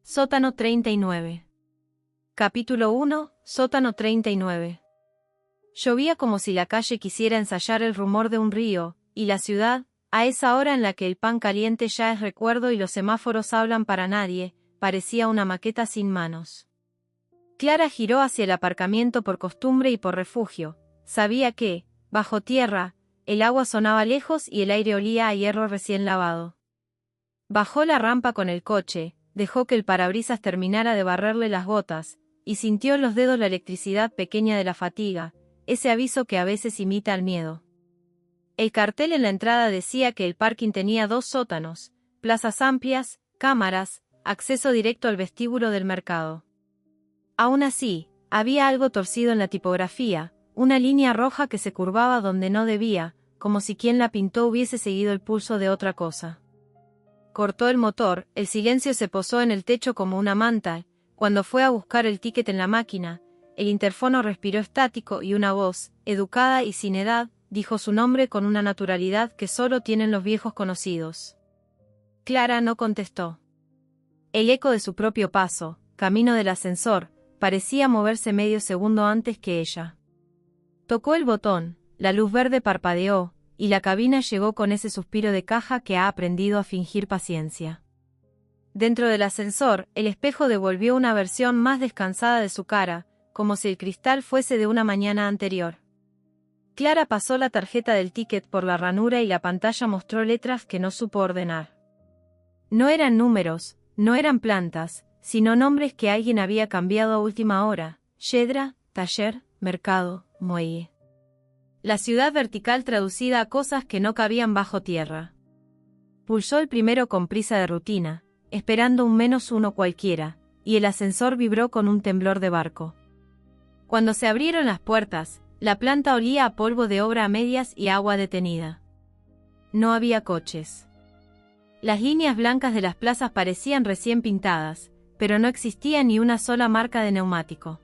Sótano 39. Capítulo 1, Sótano 39. Llovía como si la calle quisiera ensayar el rumor de un río, y la ciudad, a esa hora en la que el pan caliente ya es recuerdo y los semáforos hablan para nadie, parecía una maqueta sin manos. Clara giró hacia el aparcamiento por costumbre y por refugio. Sabía que, bajo tierra, el agua sonaba lejos y el aire olía a hierro recién lavado. Bajó la rampa con el coche, dejó que el parabrisas terminara de barrerle las botas, y sintió en los dedos la electricidad pequeña de la fatiga, ese aviso que a veces imita al miedo. El cartel en la entrada decía que el parking tenía 2 sótanos, plazas amplias, cámaras, acceso directo al vestíbulo del mercado. Aún así, había algo torcido en la tipografía, una línea roja que se curvaba donde no debía, como si quien la pintó hubiese seguido el pulso de otra cosa. Cortó el motor, el silencio se posó en el techo como una manta. Cuando fue a buscar el ticket en la máquina, el interfono respiró estático y una voz, educada y sin edad, dijo su nombre con una naturalidad que solo tienen los viejos conocidos. Clara no contestó. El eco de su propio paso, camino del ascensor, parecía moverse medio segundo antes que ella. Tocó el botón, la luz verde parpadeó, y la cabina llegó con ese suspiro de caja que ha aprendido a fingir paciencia. Dentro del ascensor, el espejo devolvió una versión más descansada de su cara, como si el cristal fuese de una mañana anterior. Clara pasó la tarjeta del ticket por la ranura y la pantalla mostró letras que no supo ordenar. No eran números, no eran plantas, sino nombres que alguien había cambiado a última hora: Yedra, taller, mercado, muelle. La ciudad vertical traducida a cosas que no cabían bajo tierra. Pulsó el primero con prisa de rutina, esperando un -1 cualquiera, y el ascensor vibró con un temblor de barco. Cuando se abrieron las puertas, la planta olía a polvo de obra a medias y agua detenida. No había coches. Las líneas blancas de las plazas parecían recién pintadas, pero no existía ni una sola marca de neumático.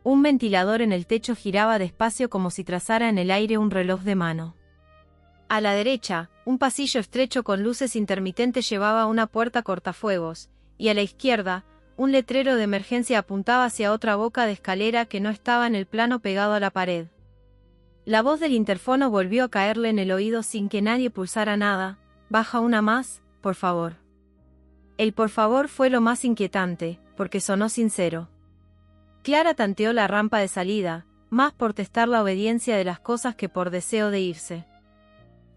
Un ventilador en el techo giraba despacio como si trazara en el aire un reloj de mano. A la derecha, un pasillo estrecho con luces intermitentes llevaba a una puerta cortafuegos, y a la izquierda, un letrero de emergencia apuntaba hacia otra boca de escalera que no estaba en el plano pegado a la pared. La voz del interfono volvió a caerle en el oído sin que nadie pulsara nada: «Baja una más, por favor». El por favor fue lo más inquietante, porque sonó sincero. Clara tanteó la rampa de salida, más por testar la obediencia de las cosas que por deseo de irse.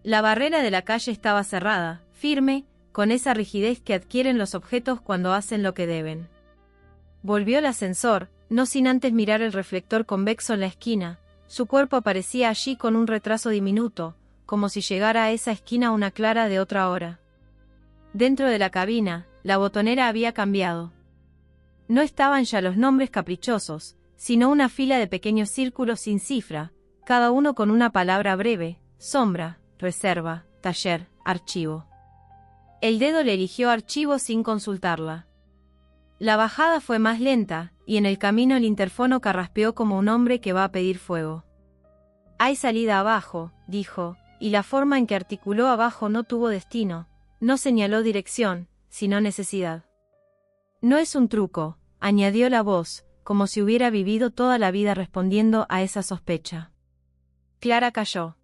La barrera de la calle estaba cerrada, firme, con esa rigidez que adquieren los objetos cuando hacen lo que deben. Volvió al ascensor, no sin antes mirar el reflector convexo en la esquina. Su cuerpo aparecía allí con un retraso diminuto, como si llegara a esa esquina una Clara de otra hora. Dentro de la cabina, la botonera había cambiado. No estaban ya los nombres caprichosos, sino una fila de pequeños círculos sin cifra, cada uno con una palabra breve: sombra, reserva, taller, archivo. El dedo le eligió archivo sin consultarla. La bajada fue más lenta, y en el camino el interfono carraspeó como un hombre que va a pedir fuego. «Hay salida abajo», dijo, y la forma en que articuló abajo no tuvo destino, no señaló dirección, sino necesidad. «No es un truco», añadió la voz, como si hubiera vivido toda la vida respondiendo a esa sospecha. Clara calló.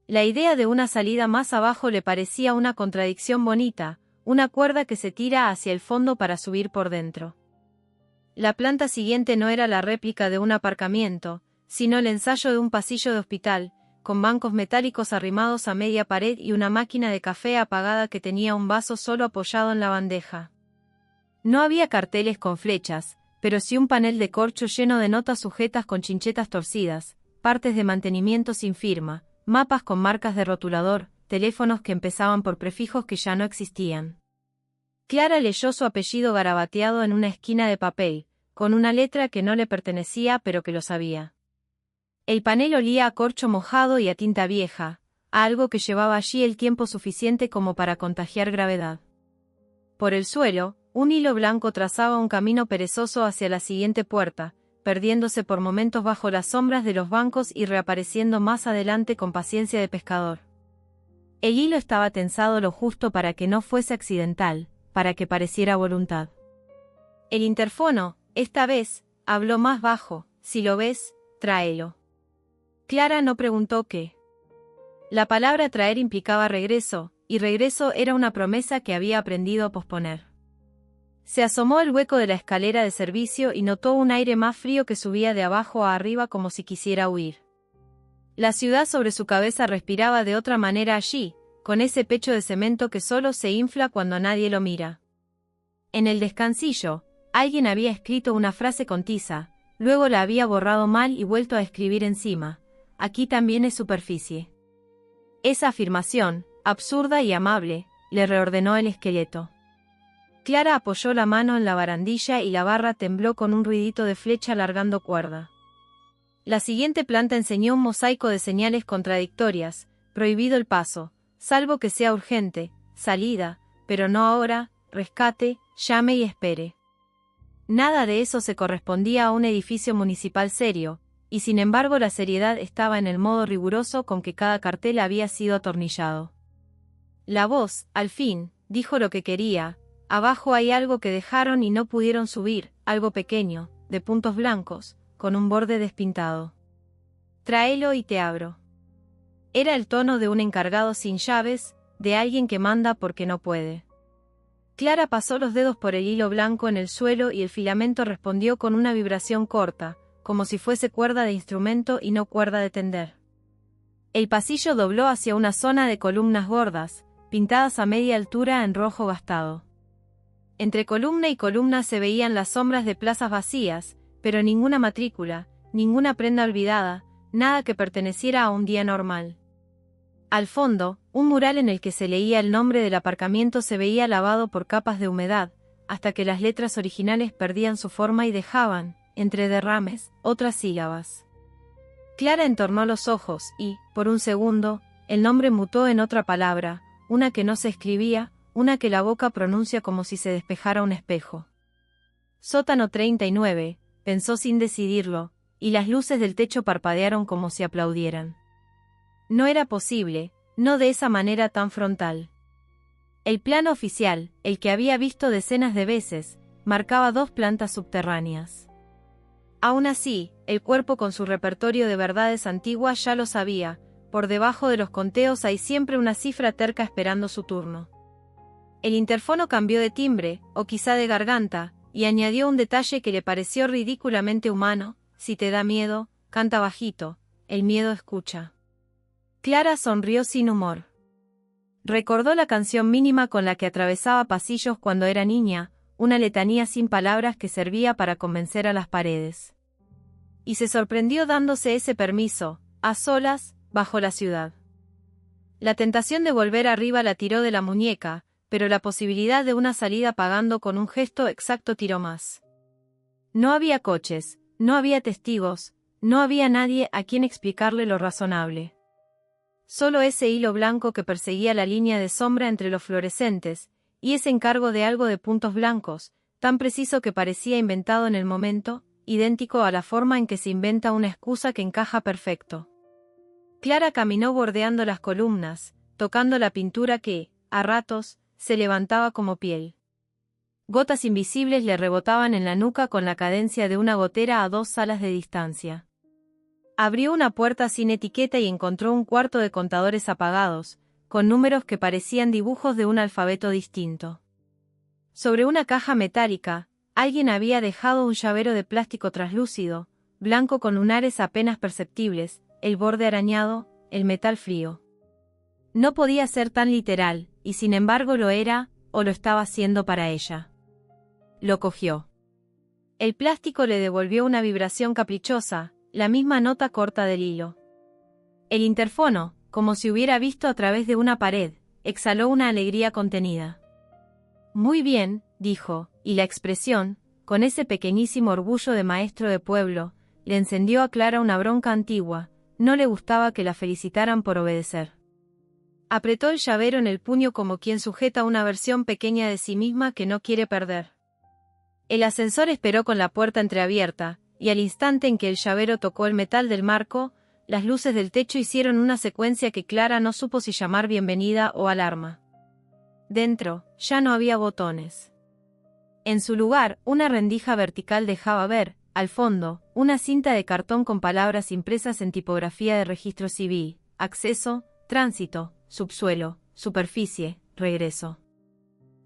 La idea de una salida más abajo le parecía una contradicción bonita, una cuerda que se tira hacia el fondo para subir por dentro. La planta siguiente no era la réplica de un aparcamiento, sino el ensayo de un pasillo de hospital, con bancos metálicos arrimados a media pared y una máquina de café apagada que tenía un vaso solo apoyado en la bandeja. No había carteles con flechas, pero sí un panel de corcho lleno de notas sujetas con chinchetas torcidas, partes de mantenimiento sin firma, mapas con marcas de rotulador, teléfonos que empezaban por prefijos que ya no existían. Clara leyó su apellido garabateado en una esquina de papel, con una letra que no le pertenecía pero que lo sabía. El panel olía a corcho mojado y a tinta vieja, a algo que llevaba allí el tiempo suficiente como para contagiar gravedad. Por el suelo, un hilo blanco trazaba un camino perezoso hacia la siguiente puerta, perdiéndose por momentos bajo las sombras de los bancos y reapareciendo más adelante con paciencia de pescador. El hilo estaba tensado lo justo para que no fuese accidental, para que pareciera voluntad. El interfono, esta vez, habló más bajo: si lo ves, tráelo. Clara no preguntó qué. La palabra traer implicaba regreso, y regreso era una promesa que había aprendido a posponer. Se asomó al hueco de la escalera de servicio y notó un aire más frío que subía de abajo a arriba como si quisiera huir. La ciudad sobre su cabeza respiraba de otra manera allí, con ese pecho de cemento que solo se infla cuando nadie lo mira. En el descansillo, alguien había escrito una frase con tiza, luego la había borrado mal y vuelto a escribir encima: aquí también es superficie. Esa afirmación, absurda y amable, le reordenó el esqueleto. Clara apoyó la mano en la barandilla y la barra tembló con un ruidito de flecha largando cuerda. La siguiente planta enseñó un mosaico de señales contradictorias: prohibido el paso, salvo que sea urgente, salida, pero no ahora, rescate, llame y espere. Nada de eso se correspondía a un edificio municipal serio, y sin embargo la seriedad estaba en el modo riguroso con que cada cartel había sido atornillado. La voz, al fin, dijo lo que quería: abajo hay algo que dejaron y no pudieron subir, algo pequeño, de puntos blancos, con un borde despintado. Tráelo y te abro. Era el tono de un encargado sin llaves, de alguien que manda porque no puede. Clara pasó los dedos por el hilo blanco en el suelo y el filamento respondió con una vibración corta, como si fuese cuerda de instrumento y no cuerda de tender. El pasillo dobló hacia una zona de columnas gordas, pintadas a media altura en rojo gastado. Entre columna y columna se veían las sombras de plazas vacías, pero ninguna matrícula, ninguna prenda olvidada, nada que perteneciera a un día normal. Al fondo, un mural en el que se leía el nombre del aparcamiento se veía lavado por capas de humedad, hasta que las letras originales perdían su forma y dejaban, entre derrames, otras sílabas. Clara entornó los ojos y, por un segundo, el nombre mutó en otra palabra, una que no se escribía, una que la boca pronuncia como si se despejara un espejo. Sótano 39, pensó sin decidirlo, y las luces del techo parpadearon como si aplaudieran. No era posible, no de esa manera tan frontal. El plano oficial, el que había visto decenas de veces, marcaba 2 plantas subterráneas. Aún así, el cuerpo con su repertorio de verdades antiguas ya lo sabía: por debajo de los conteos hay siempre una cifra terca esperando su turno. El interfono cambió de timbre, o quizá de garganta, y añadió un detalle que le pareció ridículamente humano: si te da miedo, canta bajito, el miedo escucha. Clara sonrió sin humor. Recordó la canción mínima con la que atravesaba pasillos cuando era niña, una letanía sin palabras que servía para convencer a las paredes. Y se sorprendió dándose ese permiso, a solas, bajo la ciudad. La tentación de volver arriba la tiró de la muñeca, pero la posibilidad de una salida pagando con un gesto exacto tiró más. No había coches, no había testigos, no había nadie a quien explicarle lo razonable. Solo ese hilo blanco que perseguía la línea de sombra entre los fluorescentes, y ese encargo de algo de puntos blancos, tan preciso que parecía inventado en el momento, idéntico a la forma en que se inventa una excusa que encaja perfecto. Clara caminó bordeando las columnas, tocando la pintura que, a ratos, se levantaba como piel. Gotas invisibles le rebotaban en la nuca con la cadencia de una gotera a 2 salas de distancia. Abrió una puerta sin etiqueta y encontró un cuarto de contadores apagados, con números que parecían dibujos de un alfabeto distinto. Sobre una caja metálica, alguien había dejado un llavero de plástico traslúcido, blanco con lunares apenas perceptibles, el borde arañado, el metal frío. No podía ser tan literal, y sin embargo lo era, o lo estaba haciendo para ella. Lo cogió. El plástico le devolvió una vibración caprichosa, la misma nota corta del hilo. El interfono, como si hubiera visto a través de una pared, exhaló una alegría contenida. Muy bien, dijo, y la expresión, con ese pequeñísimo orgullo de maestro de pueblo, le encendió a Clara una bronca antigua: no le gustaba que la felicitaran por obedecer. Apretó el llavero en el puño como quien sujeta una versión pequeña de sí misma que no quiere perder. El ascensor esperó con la puerta entreabierta, y al instante en que el llavero tocó el metal del marco, las luces del techo hicieron una secuencia que Clara no supo si llamar bienvenida o alarma. Dentro, ya no había botones. En su lugar, una rendija vertical dejaba ver, al fondo, una cinta de cartón con palabras impresas en tipografía de registro civil: acceso, tránsito, subsuelo, superficie, regreso.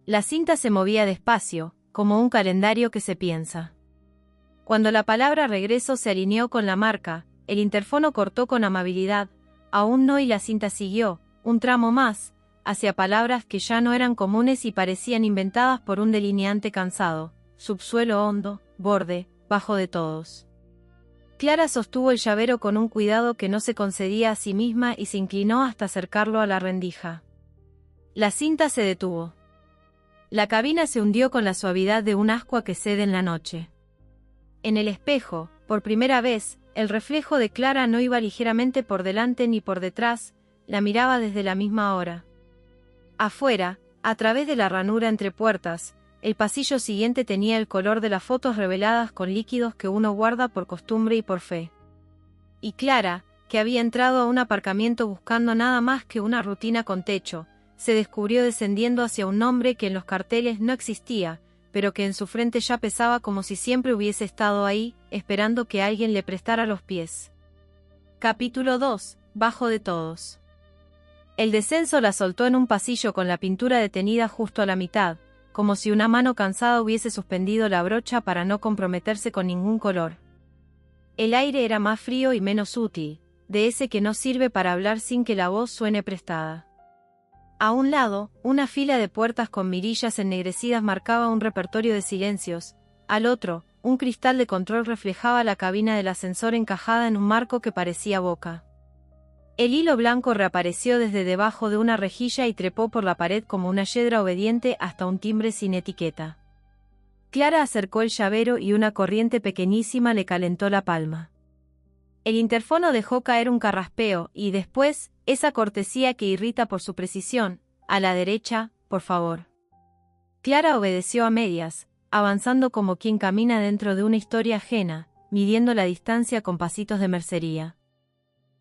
La cinta se movía despacio, como un calendario que se piensa. Cuando la palabra regreso se alineó con la marca, el interfono cortó con amabilidad: aún no, y la cinta siguió, un tramo más, hacia palabras que ya no eran comunes y parecían inventadas por un delineante cansado: subsuelo hondo, borde, bajo de todos. Clara sostuvo el llavero con un cuidado que no se concedía a sí misma y se inclinó hasta acercarlo a la rendija. La cinta se detuvo. La cabina se hundió con la suavidad de un ascua que cede en la noche. En el espejo, por primera vez, el reflejo de Clara no iba ligeramente por delante ni por detrás, la miraba desde la misma hora. Afuera, a través de la ranura entre puertas, el pasillo siguiente tenía el color de las fotos reveladas con líquidos que uno guarda por costumbre y por fe. Y Clara, que había entrado a un aparcamiento buscando nada más que una rutina con techo, se descubrió descendiendo hacia un nombre que en los carteles no existía, pero que en su frente ya pesaba como si siempre hubiese estado ahí, esperando que alguien le prestara los pies. Capítulo 2. Bajo de todos. El descenso la soltó en un pasillo con la pintura detenida justo a la mitad, como si una mano cansada hubiese suspendido la brocha para no comprometerse con ningún color. El aire era más frío y menos útil, de ese que no sirve para hablar sin que la voz suene prestada. A un lado, una fila de puertas con mirillas ennegrecidas marcaba un repertorio de silencios; al otro, un cristal de control reflejaba la cabina del ascensor encajada en un marco que parecía boca. El hilo blanco reapareció desde debajo de una rejilla y trepó por la pared como una yedra obediente hasta un timbre sin etiqueta. Clara acercó el llavero y una corriente pequeñísima le calentó la palma. El interfono dejó caer un carraspeo y después, esa cortesía que irrita por su precisión: a la derecha, por favor. Clara obedeció a medias, avanzando como quien camina dentro de una historia ajena, midiendo la distancia con pasitos de mercería.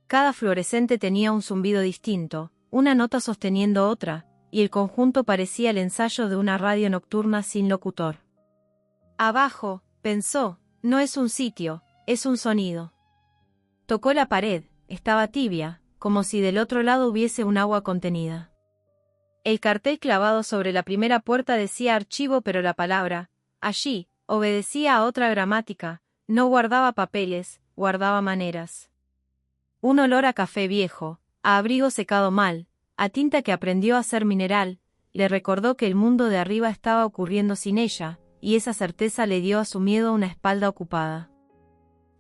Cada fluorescente tenía un zumbido distinto, una nota sosteniendo otra, y el conjunto parecía el ensayo de una radio nocturna sin locutor. Abajo, pensó, no es un sitio, es un sonido. Tocó la pared, estaba tibia, como si del otro lado hubiese un agua contenida. El cartel clavado sobre la primera puerta decía archivo, pero la palabra, allí, obedecía a otra gramática: no guardaba papeles, guardaba maneras. Un olor a café viejo, a abrigo secado mal, a tinta que aprendió a ser mineral, le recordó que el mundo de arriba estaba ocurriendo sin ella, y esa certeza le dio a su miedo una espalda ocupada.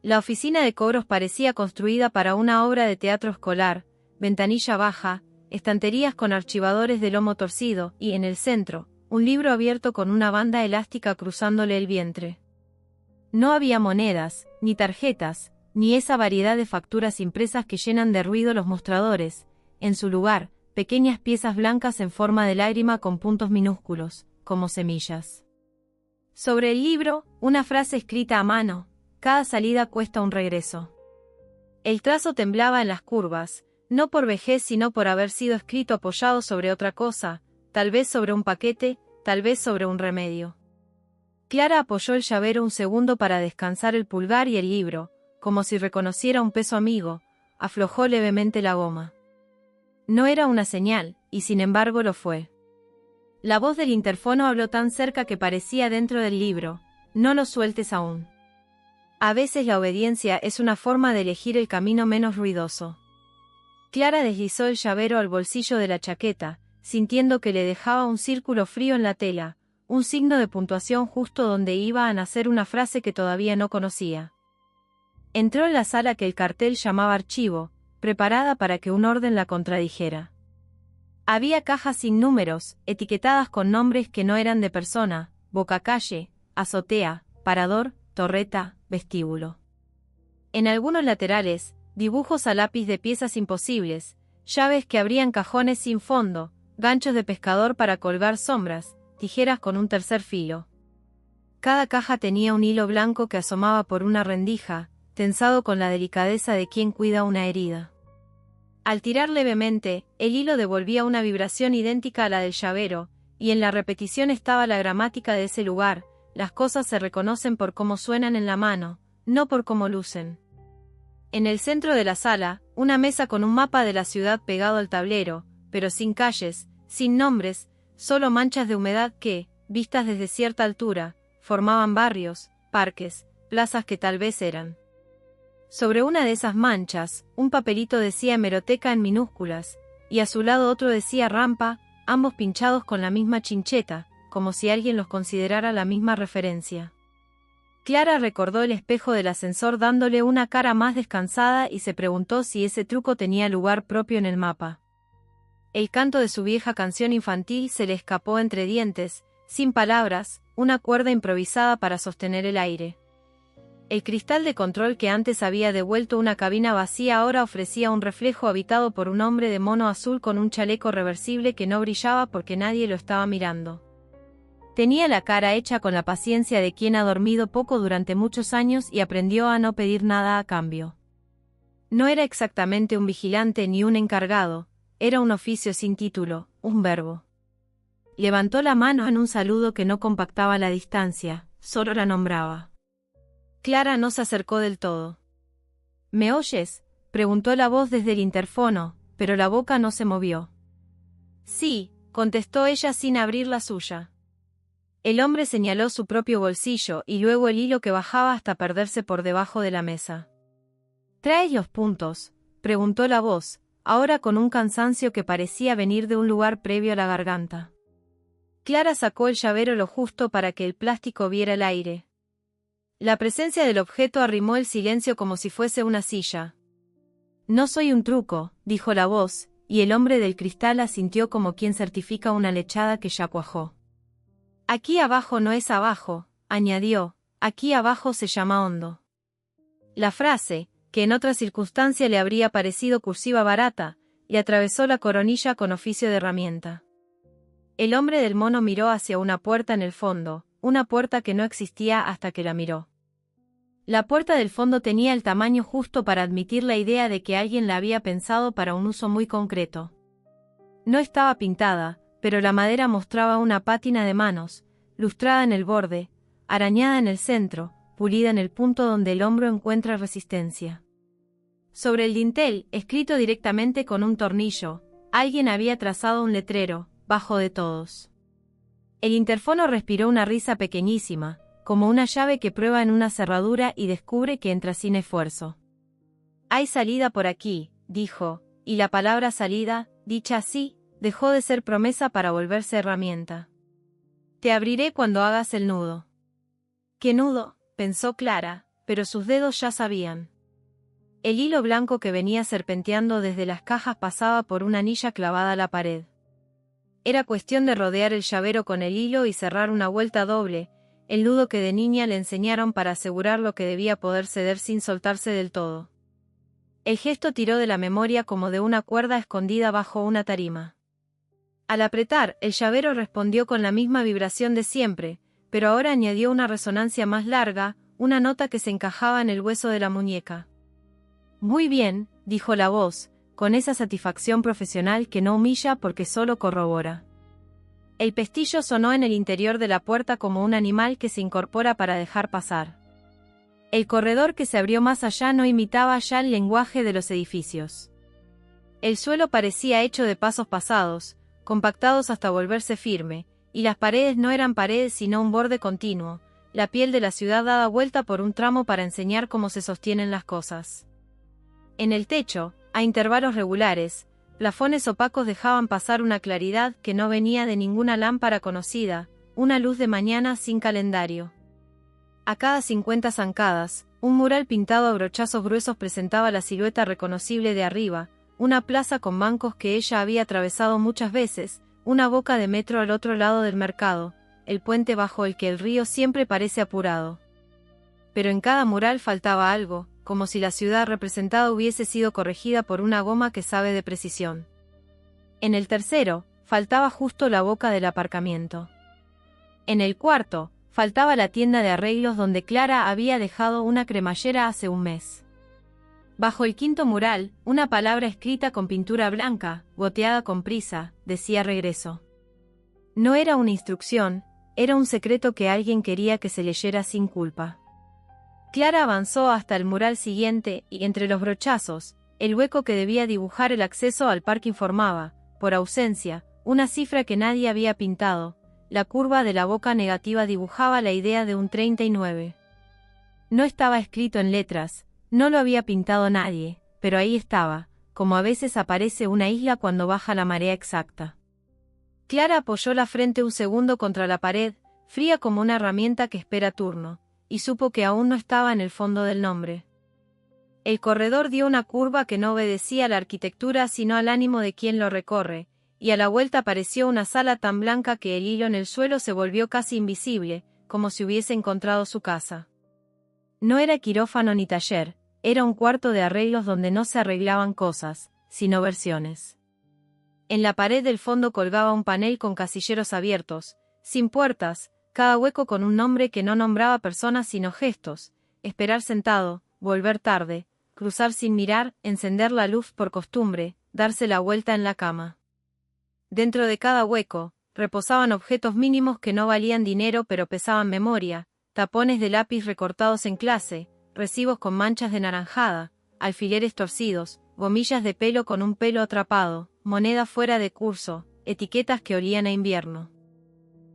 La oficina de cobros parecía construida para una obra de teatro escolar: ventanilla baja, estanterías con archivadores de lomo torcido, y en el centro, un libro abierto con una banda elástica cruzándole el vientre. No había monedas, ni tarjetas, ni esa variedad de facturas impresas que llenan de ruido los mostradores; en su lugar, pequeñas piezas blancas en forma de lágrima con puntos minúsculos, como semillas. Sobre el libro, una frase escrita a mano: cada salida cuesta un regreso. El trazo temblaba en las curvas, no por vejez sino por haber sido escrito apoyado sobre otra cosa, tal vez sobre un paquete, tal vez sobre un remedio. Clara apoyó el llavero un segundo para descansar el pulgar y el libro, como si reconociera un peso amigo, aflojó levemente la goma. No era una señal, y sin embargo lo fue. La voz del interfono habló tan cerca que parecía dentro del libro: no lo sueltes aún. A veces la obediencia es una forma de elegir el camino menos ruidoso. Clara deslizó el llavero al bolsillo de la chaqueta, sintiendo que le dejaba un círculo frío en la tela, un signo de puntuación justo donde iba a nacer una frase que todavía no conocía. Entró en la sala que el cartel llamaba archivo, preparada para que un orden la contradijera. Había cajas sin números, etiquetadas con nombres que no eran de persona: bocacalle, azotea, parador, torreta, vestíbulo. En algunos laterales, dibujos a lápiz de piezas imposibles, llaves que abrían cajones sin fondo, ganchos de pescador para colgar sombras, tijeras con un tercer filo. Cada caja tenía un hilo blanco que asomaba por una rendija, tensado con la delicadeza de quien cuida una herida. Al tirar levemente, el hilo devolvía una vibración idéntica a la del llavero, y en la repetición estaba la gramática de ese lugar. Las cosas se reconocen por cómo suenan en la mano, no por cómo lucen. En el centro de la sala, una mesa con un mapa de la ciudad pegado al tablero, pero sin calles, sin nombres, solo manchas de humedad que, vistas desde cierta altura, formaban barrios, parques, plazas que tal vez eran. Sobre una de esas manchas, un papelito decía hemeroteca en minúsculas, y a su lado otro decía rampa, ambos pinchados con la misma chincheta, como si alguien los considerara la misma referencia. Clara recordó el espejo del ascensor dándole una cara más descansada y se preguntó si ese truco tenía lugar propio en el mapa. El canto de su vieja canción infantil se le escapó entre dientes, sin palabras, una cuerda improvisada para sostener el aire. El cristal de control que antes había devuelto una cabina vacía ahora ofrecía un reflejo habitado por un hombre de mono azul con un chaleco reversible que no brillaba porque nadie lo estaba mirando. Tenía la cara hecha con la paciencia de quien ha dormido poco durante muchos años y aprendió a no pedir nada a cambio. No era exactamente un vigilante ni un encargado, era un oficio sin título, un verbo. Levantó la mano en un saludo que no compactaba la distancia, solo la nombraba. Clara no se acercó del todo. ¿Me oyes?, preguntó la voz desde el interfono, pero la boca no se movió. Sí, contestó ella sin abrir la suya. El hombre señaló su propio bolsillo y luego el hilo que bajaba hasta perderse por debajo de la mesa. ¿Traes los puntos?, preguntó la voz, ahora con un cansancio que parecía venir de un lugar previo a la garganta. Clara sacó el llavero lo justo para que el plástico viera el aire. La presencia del objeto arrimó el silencio como si fuese una silla. No soy un truco, dijo la voz, y el hombre del cristal asintió como quien certifica una lechada que ya cuajó. Aquí abajo no es abajo, añadió, aquí abajo se llama hondo. La frase, que en otra circunstancia le habría parecido cursiva barata, le atravesó la coronilla con oficio de herramienta. El hombre del mono miró hacia una puerta en el fondo, una puerta que no existía hasta que la miró. La puerta del fondo tenía el tamaño justo para admitir la idea de que alguien la había pensado para un uso muy concreto. No estaba pintada, pero la madera mostraba una pátina de manos, lustrada en el borde, arañada en el centro, pulida en el punto donde el hombro encuentra resistencia. Sobre el dintel, escrito directamente con un tornillo, alguien había trazado un letrero, bajo de todos. El interfono respiró una risa pequeñísima, como una llave que prueba en una cerradura y descubre que entra sin esfuerzo. Hay salida por aquí, dijo, y la palabra salida, dicha así, dejó de ser promesa para volverse herramienta. Te abriré cuando hagas el nudo. ¿Qué nudo?, pensó Clara, pero sus dedos ya sabían. El hilo blanco que venía serpenteando desde las cajas pasaba por una anilla clavada a la pared. Era cuestión de rodear el llavero con el hilo y cerrar una vuelta doble, el nudo que de niña le enseñaron para asegurar lo que debía poder ceder sin soltarse del todo. El gesto tiró de la memoria como de una cuerda escondida bajo una tarima. Al apretar, el llavero respondió con la misma vibración de siempre, pero ahora añadió una resonancia más larga, una nota que se encajaba en el hueso de la muñeca. Muy bien, dijo la voz, con esa satisfacción profesional que no humilla porque solo corrobora. El pestillo sonó en el interior de la puerta como un animal que se incorpora para dejar pasar. El corredor que se abrió más allá no imitaba ya el lenguaje de los edificios. El suelo parecía hecho de pasos pasados, compactados hasta volverse firme, y las paredes no eran paredes sino un borde continuo, la piel de la ciudad dada vuelta por un tramo para enseñar cómo se sostienen las cosas. En el techo, a intervalos regulares, plafones opacos dejaban pasar una claridad que no venía de ninguna lámpara conocida, una luz de mañana sin calendario. A cada 50 zancadas, un mural pintado a brochazos gruesos presentaba la silueta reconocible de arriba, una plaza con bancos que ella había atravesado muchas veces, una boca de metro al otro lado del mercado, el puente bajo el que el río siempre parece apurado. Pero en cada mural faltaba algo, como si la ciudad representada hubiese sido corregida por una goma que sabe de precisión. En el tercero, faltaba justo la boca del aparcamiento. En el cuarto, faltaba la tienda de arreglos donde Clara había dejado una cremallera hace un mes. Bajo el quinto mural, una palabra escrita con pintura blanca, goteada con prisa, decía regreso. No era una instrucción, era un secreto que alguien quería que se leyera sin culpa. Clara avanzó hasta el mural siguiente y entre los brochazos, el hueco que debía dibujar el acceso al parque informaba, por ausencia, una cifra que nadie había pintado. La curva de la boca negativa dibujaba la idea de un 39. No estaba escrito en letras, no lo había pintado nadie, pero ahí estaba, como a veces aparece una isla cuando baja la marea exacta. Clara apoyó la frente un segundo contra la pared, fría como una herramienta que espera turno, y supo que aún no estaba en el fondo del nombre. El corredor dio una curva que no obedecía a la arquitectura sino al ánimo de quien lo recorre, y a la vuelta apareció una sala tan blanca que el hilo en el suelo se volvió casi invisible, como si hubiese encontrado su casa. No era quirófano ni taller, era un cuarto de arreglos donde no se arreglaban cosas, sino versiones. En la pared del fondo colgaba un panel con casilleros abiertos, sin puertas, cada hueco con un nombre que no nombraba personas sino gestos: esperar sentado, volver tarde, cruzar sin mirar, encender la luz por costumbre, darse la vuelta en la cama. Dentro de cada hueco, reposaban objetos mínimos que no valían dinero pero pesaban memoria: tapones de lápiz recortados en clase, recibos con manchas de naranjada, alfileres torcidos, gomillas de pelo con un pelo atrapado, moneda fuera de curso, etiquetas que olían a invierno.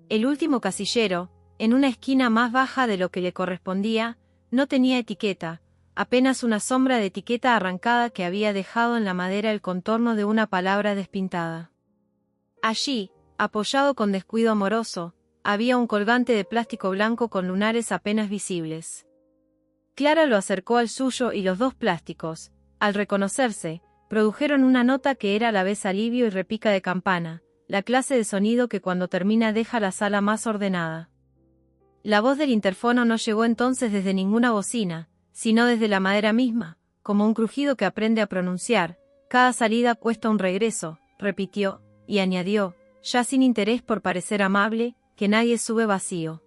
El último casillero, en una esquina más baja de lo que le correspondía, no tenía etiqueta, apenas una sombra de etiqueta arrancada que había dejado en la madera el contorno de una palabra despintada. Allí, apoyado con descuido amoroso, había un colgante de plástico blanco con lunares apenas visibles. Clara lo acercó al suyo y los dos plásticos, al reconocerse, produjeron una nota que era a la vez alivio y repica de campana, la clase de sonido que cuando termina deja la sala más ordenada. La voz del interfono no llegó entonces desde ninguna bocina, sino desde la madera misma, como un crujido que aprende a pronunciar: cada salida cuesta un regreso, repitió, y añadió, ya sin interés por parecer amable, que nadie sube vacío.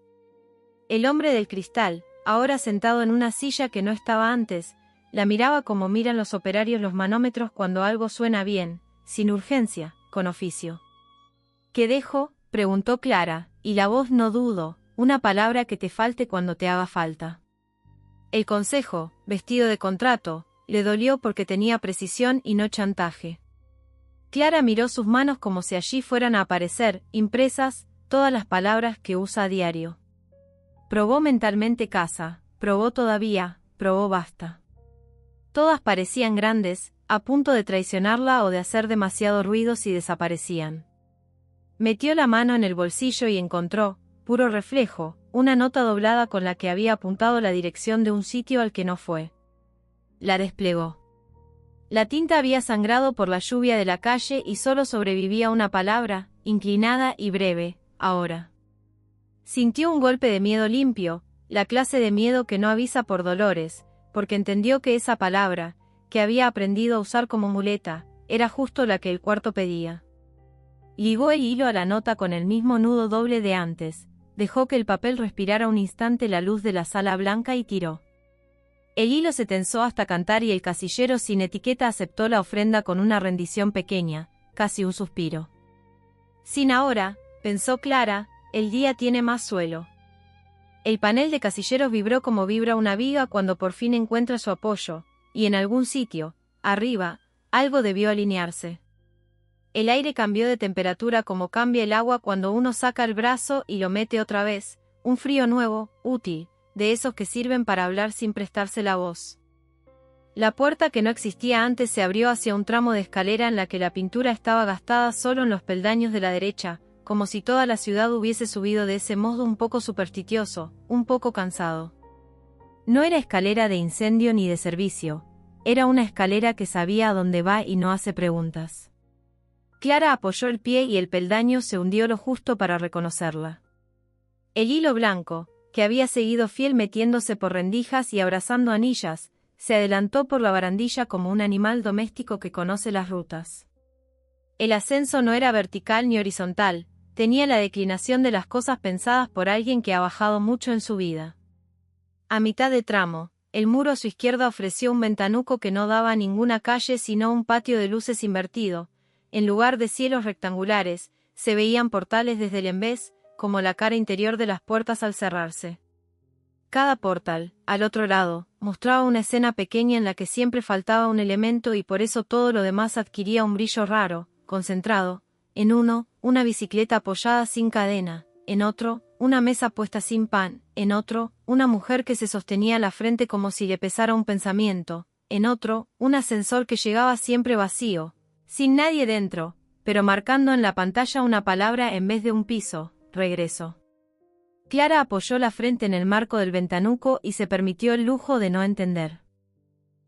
El hombre del cristal, ahora sentado en una silla que no estaba antes, la miraba como miran los operarios los manómetros cuando algo suena bien, sin urgencia, con oficio. ¿Qué dejo?, preguntó Clara, y la voz: no dudo, una palabra que te falte cuando te haga falta. El consejo, vestido de contrato, le dolió porque tenía precisión y no chantaje. Clara miró sus manos como si allí fueran a aparecer, impresas, todas las palabras que usa a diario. Probó mentalmente casa, probó todavía, probó basta. Todas parecían grandes, a punto de traicionarla o de hacer demasiado ruido si desaparecían. Metió la mano en el bolsillo y encontró, puro reflejo, una nota doblada con la que había apuntado la dirección de un sitio al que no fue. La desplegó. La tinta había sangrado por la lluvia de la calle y solo sobrevivía una palabra, inclinada y breve: ahora. Sintió un golpe de miedo limpio, la clase de miedo que no avisa por dolores, porque entendió que esa palabra, que había aprendido a usar como muleta, era justo la que el cuarto pedía. Ligó el hilo a la nota con el mismo nudo doble de antes, dejó que el papel respirara un instante la luz de la sala blanca y tiró. El hilo se tensó hasta cantar y el casillero sin etiqueta aceptó la ofrenda con una rendición pequeña, casi un suspiro. Sin ahora, pensó Clara, el día tiene más suelo. El panel de casilleros vibró como vibra una viga cuando por fin encuentra su apoyo, y en algún sitio, arriba, algo debió alinearse. El aire cambió de temperatura como cambia el agua cuando uno saca el brazo y lo mete otra vez, un frío nuevo, útil, de esos que sirven para hablar sin prestarse la voz. La puerta que no existía antes se abrió hacia un tramo de escalera en la que la pintura estaba gastada solo en los peldaños de la derecha, como si toda la ciudad hubiese subido de ese modo un poco supersticioso, un poco cansado. No era escalera de incendio ni de servicio, era una escalera que sabía a dónde va y no hace preguntas. Clara apoyó el pie y el peldaño se hundió lo justo para reconocerla. El hilo blanco, que había seguido fiel metiéndose por rendijas y abrazando anillas, se adelantó por la barandilla como un animal doméstico que conoce las rutas. El ascenso no era vertical ni horizontal, tenía la declinación de las cosas pensadas por alguien que ha bajado mucho en su vida. A mitad de tramo, el muro a su izquierda ofreció un ventanuco que no daba a ninguna calle sino un patio de luces invertido. En lugar de cielos rectangulares, se veían portales desde el envés, como la cara interior de las puertas al cerrarse. Cada portal, al otro lado, mostraba una escena pequeña en la que siempre faltaba un elemento y por eso todo lo demás adquiría un brillo raro, concentrado. En uno, una bicicleta apoyada sin cadena, en otro, una mesa puesta sin pan, en otro, una mujer que se sostenía la frente como si le pesara un pensamiento, en otro, un ascensor que llegaba siempre vacío, sin nadie dentro, pero marcando en la pantalla una palabra en vez de un piso: regreso. Clara apoyó la frente en el marco del ventanuco y se permitió el lujo de no entender.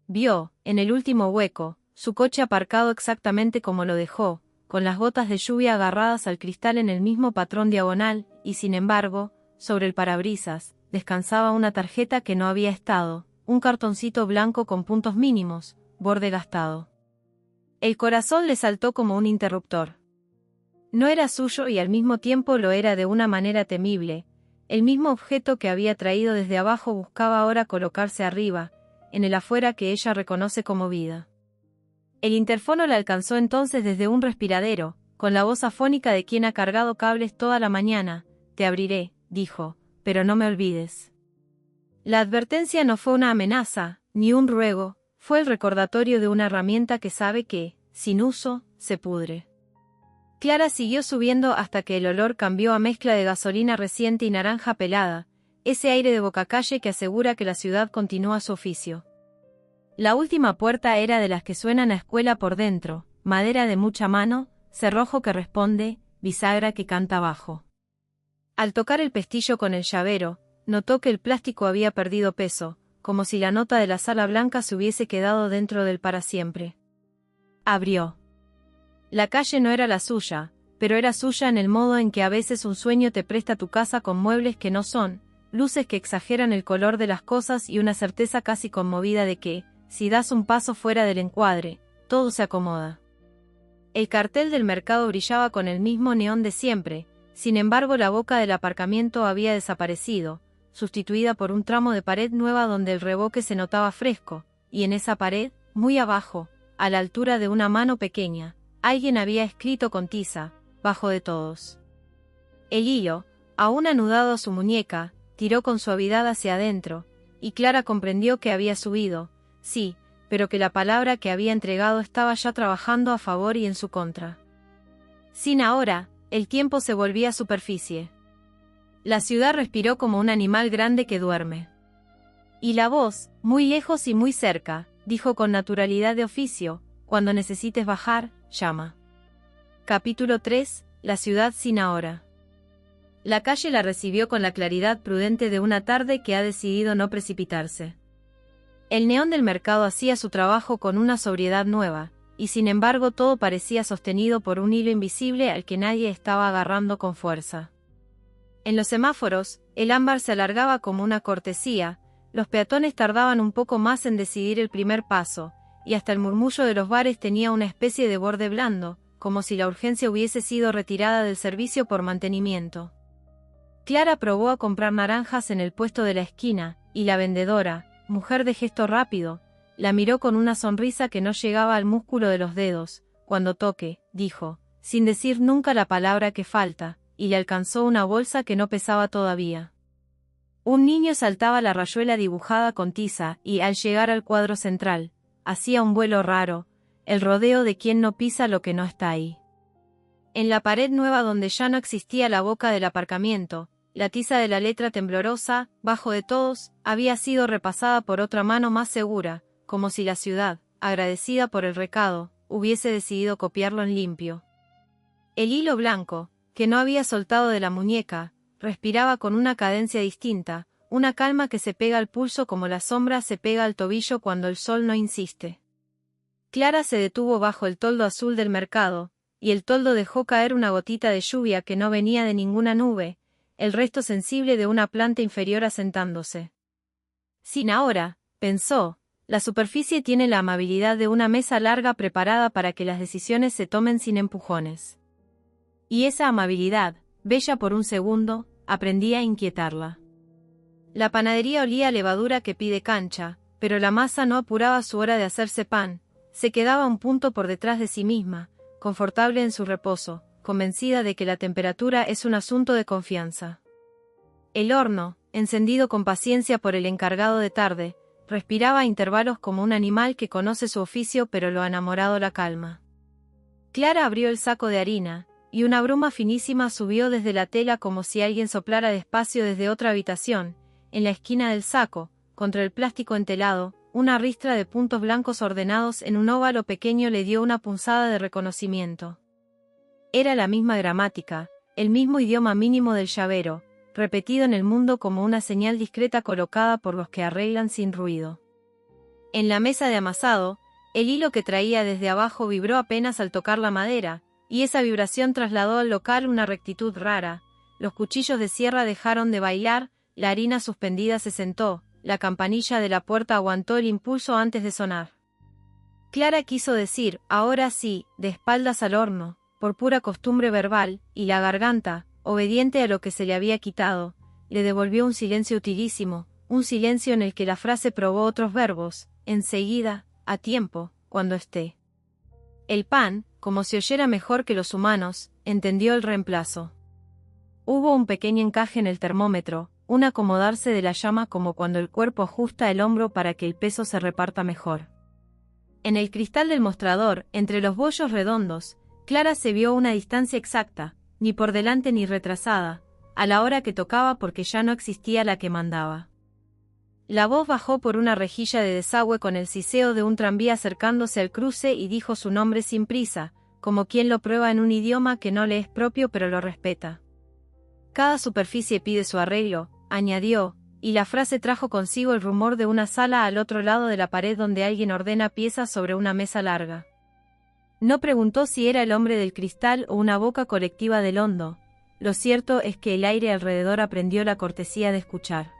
Vio, en el último hueco, su coche aparcado exactamente como lo dejó, con las gotas de lluvia agarradas al cristal en el mismo patrón diagonal, y sin embargo, sobre el parabrisas, descansaba una tarjeta que no había estado, un cartoncito blanco con puntos mínimos, borde gastado. El corazón le saltó como un interruptor. No era suyo y al mismo tiempo lo era de una manera temible. El mismo objeto que había traído desde abajo buscaba ahora colocarse arriba, en el afuera que ella reconoce como vida. El interfono la alcanzó entonces desde un respiradero, con la voz afónica de quien ha cargado cables toda la mañana. «Te abriré», dijo, «pero no me olvides». La advertencia no fue una amenaza, ni un ruego, fue el recordatorio de una herramienta que sabe que, sin uso, se pudre. Clara siguió subiendo hasta que el olor cambió a mezcla de gasolina reciente y naranja pelada, ese aire de bocacalle que asegura que la ciudad continúa su oficio. La última puerta era de las que suenan a escuela por dentro, madera de mucha mano, cerrojo que responde, bisagra que canta bajo. Al tocar el pestillo con el llavero, notó que el plástico había perdido peso, como si la nota de la sala blanca se hubiese quedado dentro del para siempre. Abrió. La calle no era la suya, pero era suya en el modo en que a veces un sueño te presta tu casa con muebles que no son, luces que exageran el color de las cosas y una certeza casi conmovida de que, si das un paso fuera del encuadre, todo se acomoda. El cartel del mercado brillaba con el mismo neón de siempre, sin embargo la boca del aparcamiento había desaparecido, sustituida por un tramo de pared nueva donde el revoque se notaba fresco, y en esa pared, muy abajo, a la altura de una mano pequeña, alguien había escrito con tiza, «Bajo de todos». El hilo, aún anudado a su muñeca, tiró con suavidad hacia adentro, y Clara comprendió que había subido, sí, pero que la palabra que había entregado estaba ya trabajando a favor y en su contra. Sin ahora, el tiempo se volvía superficie. La ciudad respiró como un animal grande que duerme. Y la voz, muy lejos y muy cerca, dijo con naturalidad de oficio: «Cuando necesites bajar, llama». Capítulo 3. La ciudad sin ahora. La calle la recibió con la claridad prudente de una tarde que ha decidido no precipitarse. El neón del mercado hacía su trabajo con una sobriedad nueva, y sin embargo todo parecía sostenido por un hilo invisible al que nadie estaba agarrando con fuerza. En los semáforos, el ámbar se alargaba como una cortesía, los peatones tardaban un poco más en decidir el primer paso, y hasta el murmullo de los bares tenía una especie de borde blando, como si la urgencia hubiese sido retirada del servicio por mantenimiento. Clara probó a comprar naranjas en el puesto de la esquina, y la vendedora, mujer de gesto rápido, la miró con una sonrisa que no llegaba al músculo de los dedos. «Cuando toque», dijo, sin decir nunca la palabra que falta, y le alcanzó una bolsa que no pesaba todavía. Un niño saltaba la rayuela dibujada con tiza y, al llegar al cuadro central, hacía un vuelo raro, el rodeo de quien no pisa lo que no está ahí. En la pared nueva donde ya no existía la boca del aparcamiento, la tiza de la letra temblorosa, «Bajo de todos», había sido repasada por otra mano más segura, como si la ciudad, agradecida por el recado, hubiese decidido copiarlo en limpio. El hilo blanco, que no había soltado de la muñeca, respiraba con una cadencia distinta, una calma que se pega al pulso como la sombra se pega al tobillo cuando el sol no insiste. Clara se detuvo bajo el toldo azul del mercado, y el toldo dejó caer una gotita de lluvia que no venía de ninguna nube, el resto sensible de una planta inferior asentándose. Sin ahora, pensó, la superficie tiene la amabilidad de una mesa larga preparada para que las decisiones se tomen sin empujones. Y esa amabilidad, bella por un segundo, aprendía a inquietarla. La panadería olía a levadura que pide cancha, pero la masa no apuraba su hora de hacerse pan, se quedaba un punto por detrás de sí misma, confortable en su reposo, convencida de que la temperatura es un asunto de confianza. El horno, encendido con paciencia por el encargado de tarde, respiraba a intervalos como un animal que conoce su oficio pero lo ha enamorado la calma. Clara abrió el saco de harina, y una bruma finísima subió desde la tela como si alguien soplara despacio desde otra habitación. En la esquina del saco, contra el plástico entelado, una ristra de puntos blancos ordenados en un óvalo pequeño le dio una punzada de reconocimiento. Era la misma gramática, el mismo idioma mínimo del llavero, repetido en el mundo como una señal discreta colocada por los que arreglan sin ruido. En la mesa de amasado, el hilo que traía desde abajo vibró apenas al tocar la madera, y esa vibración trasladó al local una rectitud rara. Los cuchillos de sierra dejaron de bailar, la harina suspendida se sentó, la campanilla de la puerta aguantó el impulso antes de sonar. Clara quiso decir, ahora sí, de espaldas al horno, por pura costumbre verbal, y la garganta, obediente a lo que se le había quitado, le devolvió un silencio utilísimo, un silencio en el que la frase probó otros verbos, enseguida, a tiempo, cuando esté. El pan, como se oyera mejor que los humanos, entendió el reemplazo. Hubo un pequeño encaje en el termómetro, un acomodarse de la llama como cuando el cuerpo ajusta el hombro para que el peso se reparta mejor. En el cristal del mostrador, entre los bollos redondos, Clara se vio una distancia exacta, ni por delante ni retrasada, a la hora que tocaba porque ya no existía la que mandaba. La voz bajó por una rejilla de desagüe con el siseo de un tranvía acercándose al cruce y dijo su nombre sin prisa, como quien lo prueba en un idioma que no le es propio pero lo respeta. Cada superficie pide su arreglo, añadió, y la frase trajo consigo el rumor de una sala al otro lado de la pared donde alguien ordena piezas sobre una mesa larga. No preguntó si era el hombre del cristal o una boca colectiva del hondo. Lo cierto es que el aire alrededor aprendió la cortesía de escuchar.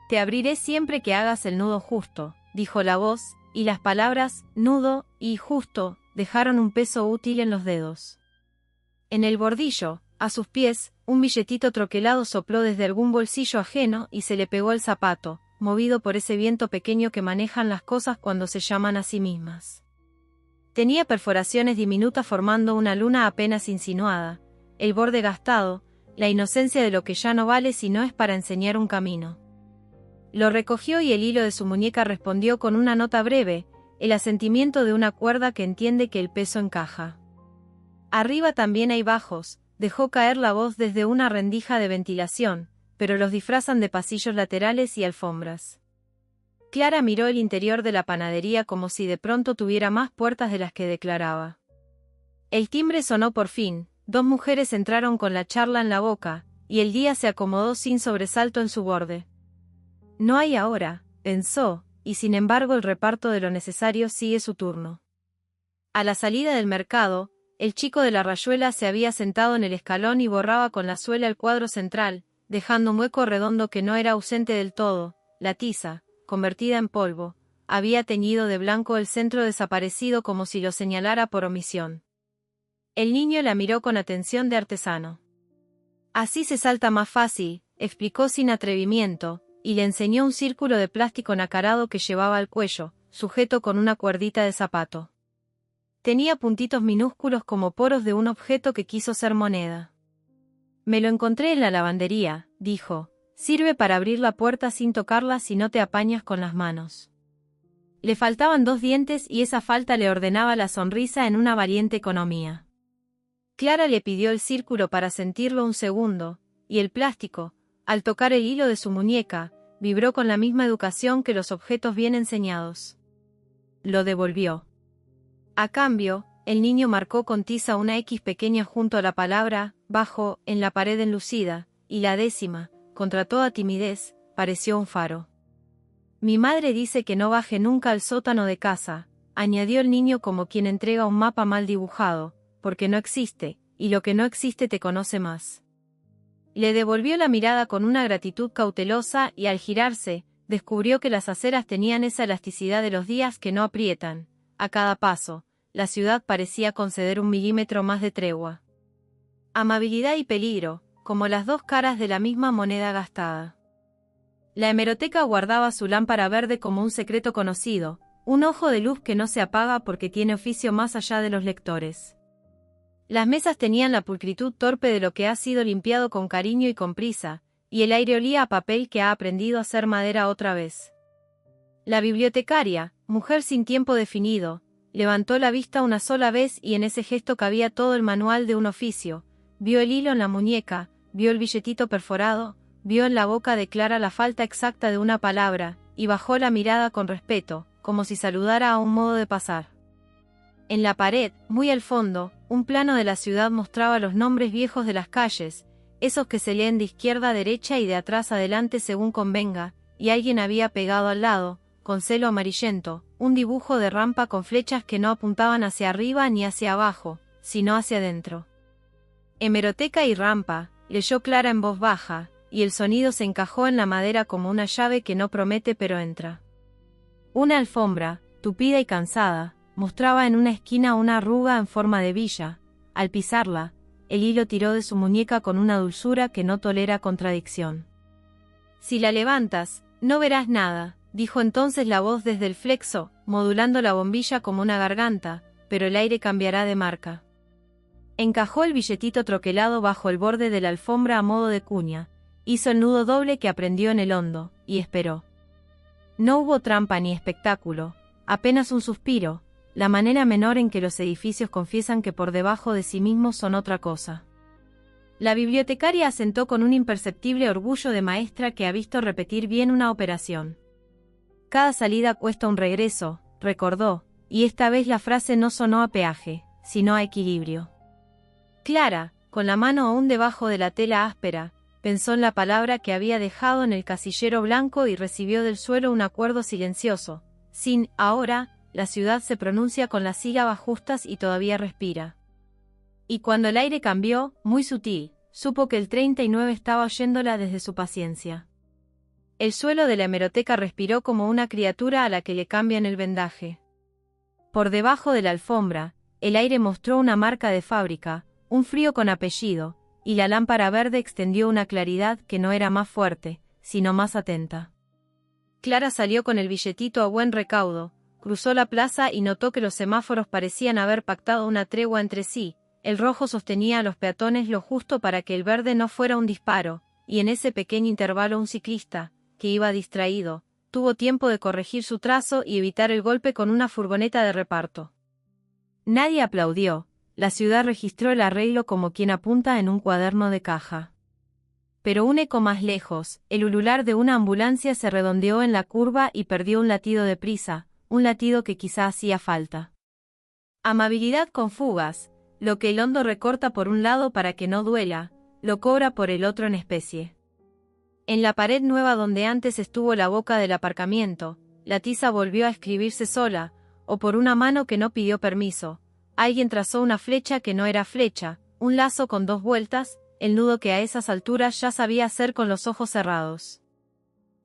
«Te abriré siempre que hagas el nudo justo», dijo la voz, y las palabras «nudo» y «justo» dejaron un peso útil en los dedos. En el bordillo, a sus pies, un billetito troquelado sopló desde algún bolsillo ajeno y se le pegó al zapato, movido por ese viento pequeño que manejan las cosas cuando se llaman a sí mismas. Tenía perforaciones diminutas formando una luna apenas insinuada, el borde gastado, la inocencia de lo que ya no vale si no es para enseñar un camino. Lo recogió y el hilo de su muñeca respondió con una nota breve, el asentimiento de una cuerda que entiende que el peso encaja. Arriba también hay bajos, dejó caer la voz desde una rendija de ventilación, pero los disfrazan de pasillos laterales y alfombras. Clara miró el interior de la panadería como si de pronto tuviera más puertas de las que declaraba. El timbre sonó por fin, dos mujeres entraron con la charla en la boca, y el día se acomodó sin sobresalto en su borde. No hay ahora, pensó, y sin embargo el reparto de lo necesario sigue su turno. A la salida del mercado, el chico de la rayuela se había sentado en el escalón y borraba con la suela el cuadro central, dejando un hueco redondo que no era ausente del todo. La tiza, convertida en polvo, había teñido de blanco el centro desaparecido como si lo señalara por omisión. El niño la miró con atención de artesano. «Así se salta más fácil», explicó sin atrevimiento, y le enseñó un círculo de plástico nacarado que llevaba al cuello, sujeto con una cuerdita de zapato. Tenía puntitos minúsculos como poros de un objeto que quiso ser moneda. «Me lo encontré en la lavandería», dijo. «Sirve para abrir la puerta sin tocarla si no te apañas con las manos». Le faltaban 2 dientes y esa falta le ordenaba la sonrisa en una valiente economía. Clara le pidió el círculo para sentirlo un segundo, y el plástico, al tocar el hilo de su muñeca, vibró con la misma educación que los objetos bien enseñados. Lo devolvió. A cambio, el niño marcó con tiza una X pequeña junto a la palabra «bajo» en la pared enlucida, y la 10ª, contra toda timidez, pareció un faro. «Mi madre dice que no baje nunca al sótano de casa», añadió el niño como quien entrega un mapa mal dibujado, «porque no existe, y lo que no existe te conoce más». Le devolvió la mirada con una gratitud cautelosa y al girarse, descubrió que las aceras tenían esa elasticidad de los días que no aprietan. A cada paso, la ciudad parecía conceder 1 milímetro más de tregua. Amabilidad y peligro, como las 2 caras de la misma moneda gastada. La hemeroteca guardaba su lámpara verde como un secreto conocido, un ojo de luz que no se apaga porque tiene oficio más allá de los lectores. Las mesas tenían la pulcritud torpe de lo que ha sido limpiado con cariño y con prisa, y el aire olía a papel que ha aprendido a ser madera otra vez. La bibliotecaria, mujer sin tiempo definido, levantó la vista una sola vez y en ese gesto cabía todo el manual de un oficio. Vio el hilo en la muñeca, vio el billetito perforado, vio en la boca de Clara la falta exacta de una palabra, y bajó la mirada con respeto, como si saludara a un modo de pasar. En la pared, muy al fondo, un plano de la ciudad mostraba los nombres viejos de las calles, esos que se leen de izquierda a derecha y de atrás adelante según convenga, y alguien había pegado al lado, con celo amarillento, un dibujo de rampa con flechas que no apuntaban hacia arriba ni hacia abajo, sino hacia adentro. Hemeroteca y rampa, leyó Clara en voz baja, y el sonido se encajó en la madera como una llave que no promete pero entra. Una alfombra, tupida y cansada, mostraba en una esquina una arruga en forma de villa. Al pisarla, el hilo tiró de su muñeca con una dulzura que no tolera contradicción. «Si la levantas, no verás nada», dijo entonces la voz desde el flexo, modulando la bombilla como una garganta, «pero el aire cambiará de marca». Encajó el billetito troquelado bajo el borde de la alfombra a modo de cuña, hizo el nudo doble que aprendió en el hondo, y esperó. No hubo trampa ni espectáculo, apenas un suspiro, la manera menor en que los edificios confiesan que por debajo de sí mismos son otra cosa. La bibliotecaria asentó con un imperceptible orgullo de maestra que ha visto repetir bien una operación. Cada salida cuesta un regreso, recordó, y esta vez la frase no sonó a peaje, sino a equilibrio. Clara, con la mano aún debajo de la tela áspera, pensó en la palabra que había dejado en el casillero blanco y recibió del suelo un acuerdo silencioso. Sin, ahora, la ciudad se pronuncia con las sílabas justas y todavía respira. Y cuando el aire cambió, muy sutil, supo que el 39 estaba oyéndola desde su paciencia. El suelo de la hemeroteca respiró como una criatura a la que le cambian el vendaje. Por debajo de la alfombra, el aire mostró una marca de fábrica, un frío con apellido, y la lámpara verde extendió una claridad que no era más fuerte, sino más atenta. Clara salió con el billetito a buen recaudo, cruzó la plaza y notó que los semáforos parecían haber pactado una tregua entre sí. El rojo sostenía a los peatones lo justo para que el verde no fuera un disparo, y en ese pequeño intervalo un ciclista, que iba distraído, tuvo tiempo de corregir su trazo y evitar el golpe con una furgoneta de reparto. Nadie aplaudió, la ciudad registró el arreglo como quien apunta en un cuaderno de caja. Pero un eco más lejos, el ulular de una ambulancia se redondeó en la curva y perdió un latido de prisa, un latido que quizá hacía falta. Amabilidad con fugas, lo que el hondo recorta por un lado para que no duela, lo cobra por el otro en especie. En la pared nueva donde antes estuvo la boca del aparcamiento, la tiza volvió a escribirse sola, o por una mano que no pidió permiso. Alguien trazó una flecha que no era flecha, un lazo con 2 vueltas, el nudo que a esas alturas ya sabía hacer con los ojos cerrados.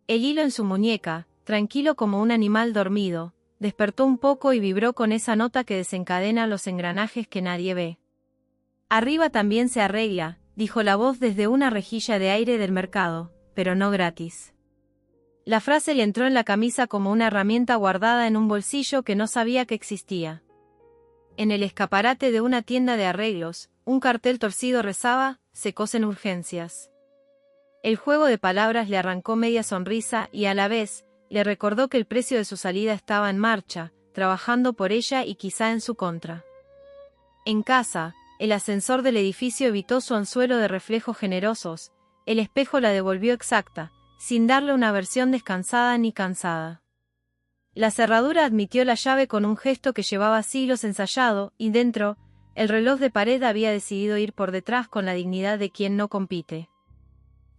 El hilo en su muñeca, tranquilo como un animal dormido, despertó un poco y vibró con esa nota que desencadena los engranajes que nadie ve. Arriba también se arregla, dijo la voz desde una rejilla de aire del mercado, pero no gratis. La frase le entró en la camisa como una herramienta guardada en un bolsillo que no sabía que existía. En el escaparate de una tienda de arreglos, un cartel torcido rezaba: se cosen urgencias. El juego de palabras le arrancó media sonrisa y a la vez, le recordó que el precio de su salida estaba en marcha, trabajando por ella y quizá en su contra. En casa, el ascensor del edificio evitó su anzuelo de reflejos generosos, el espejo la devolvió exacta, sin darle una versión descansada ni cansada. La cerradura admitió la llave con un gesto que llevaba siglos ensayado, y dentro, el reloj de pared había decidido ir por detrás con la dignidad de quien no compite.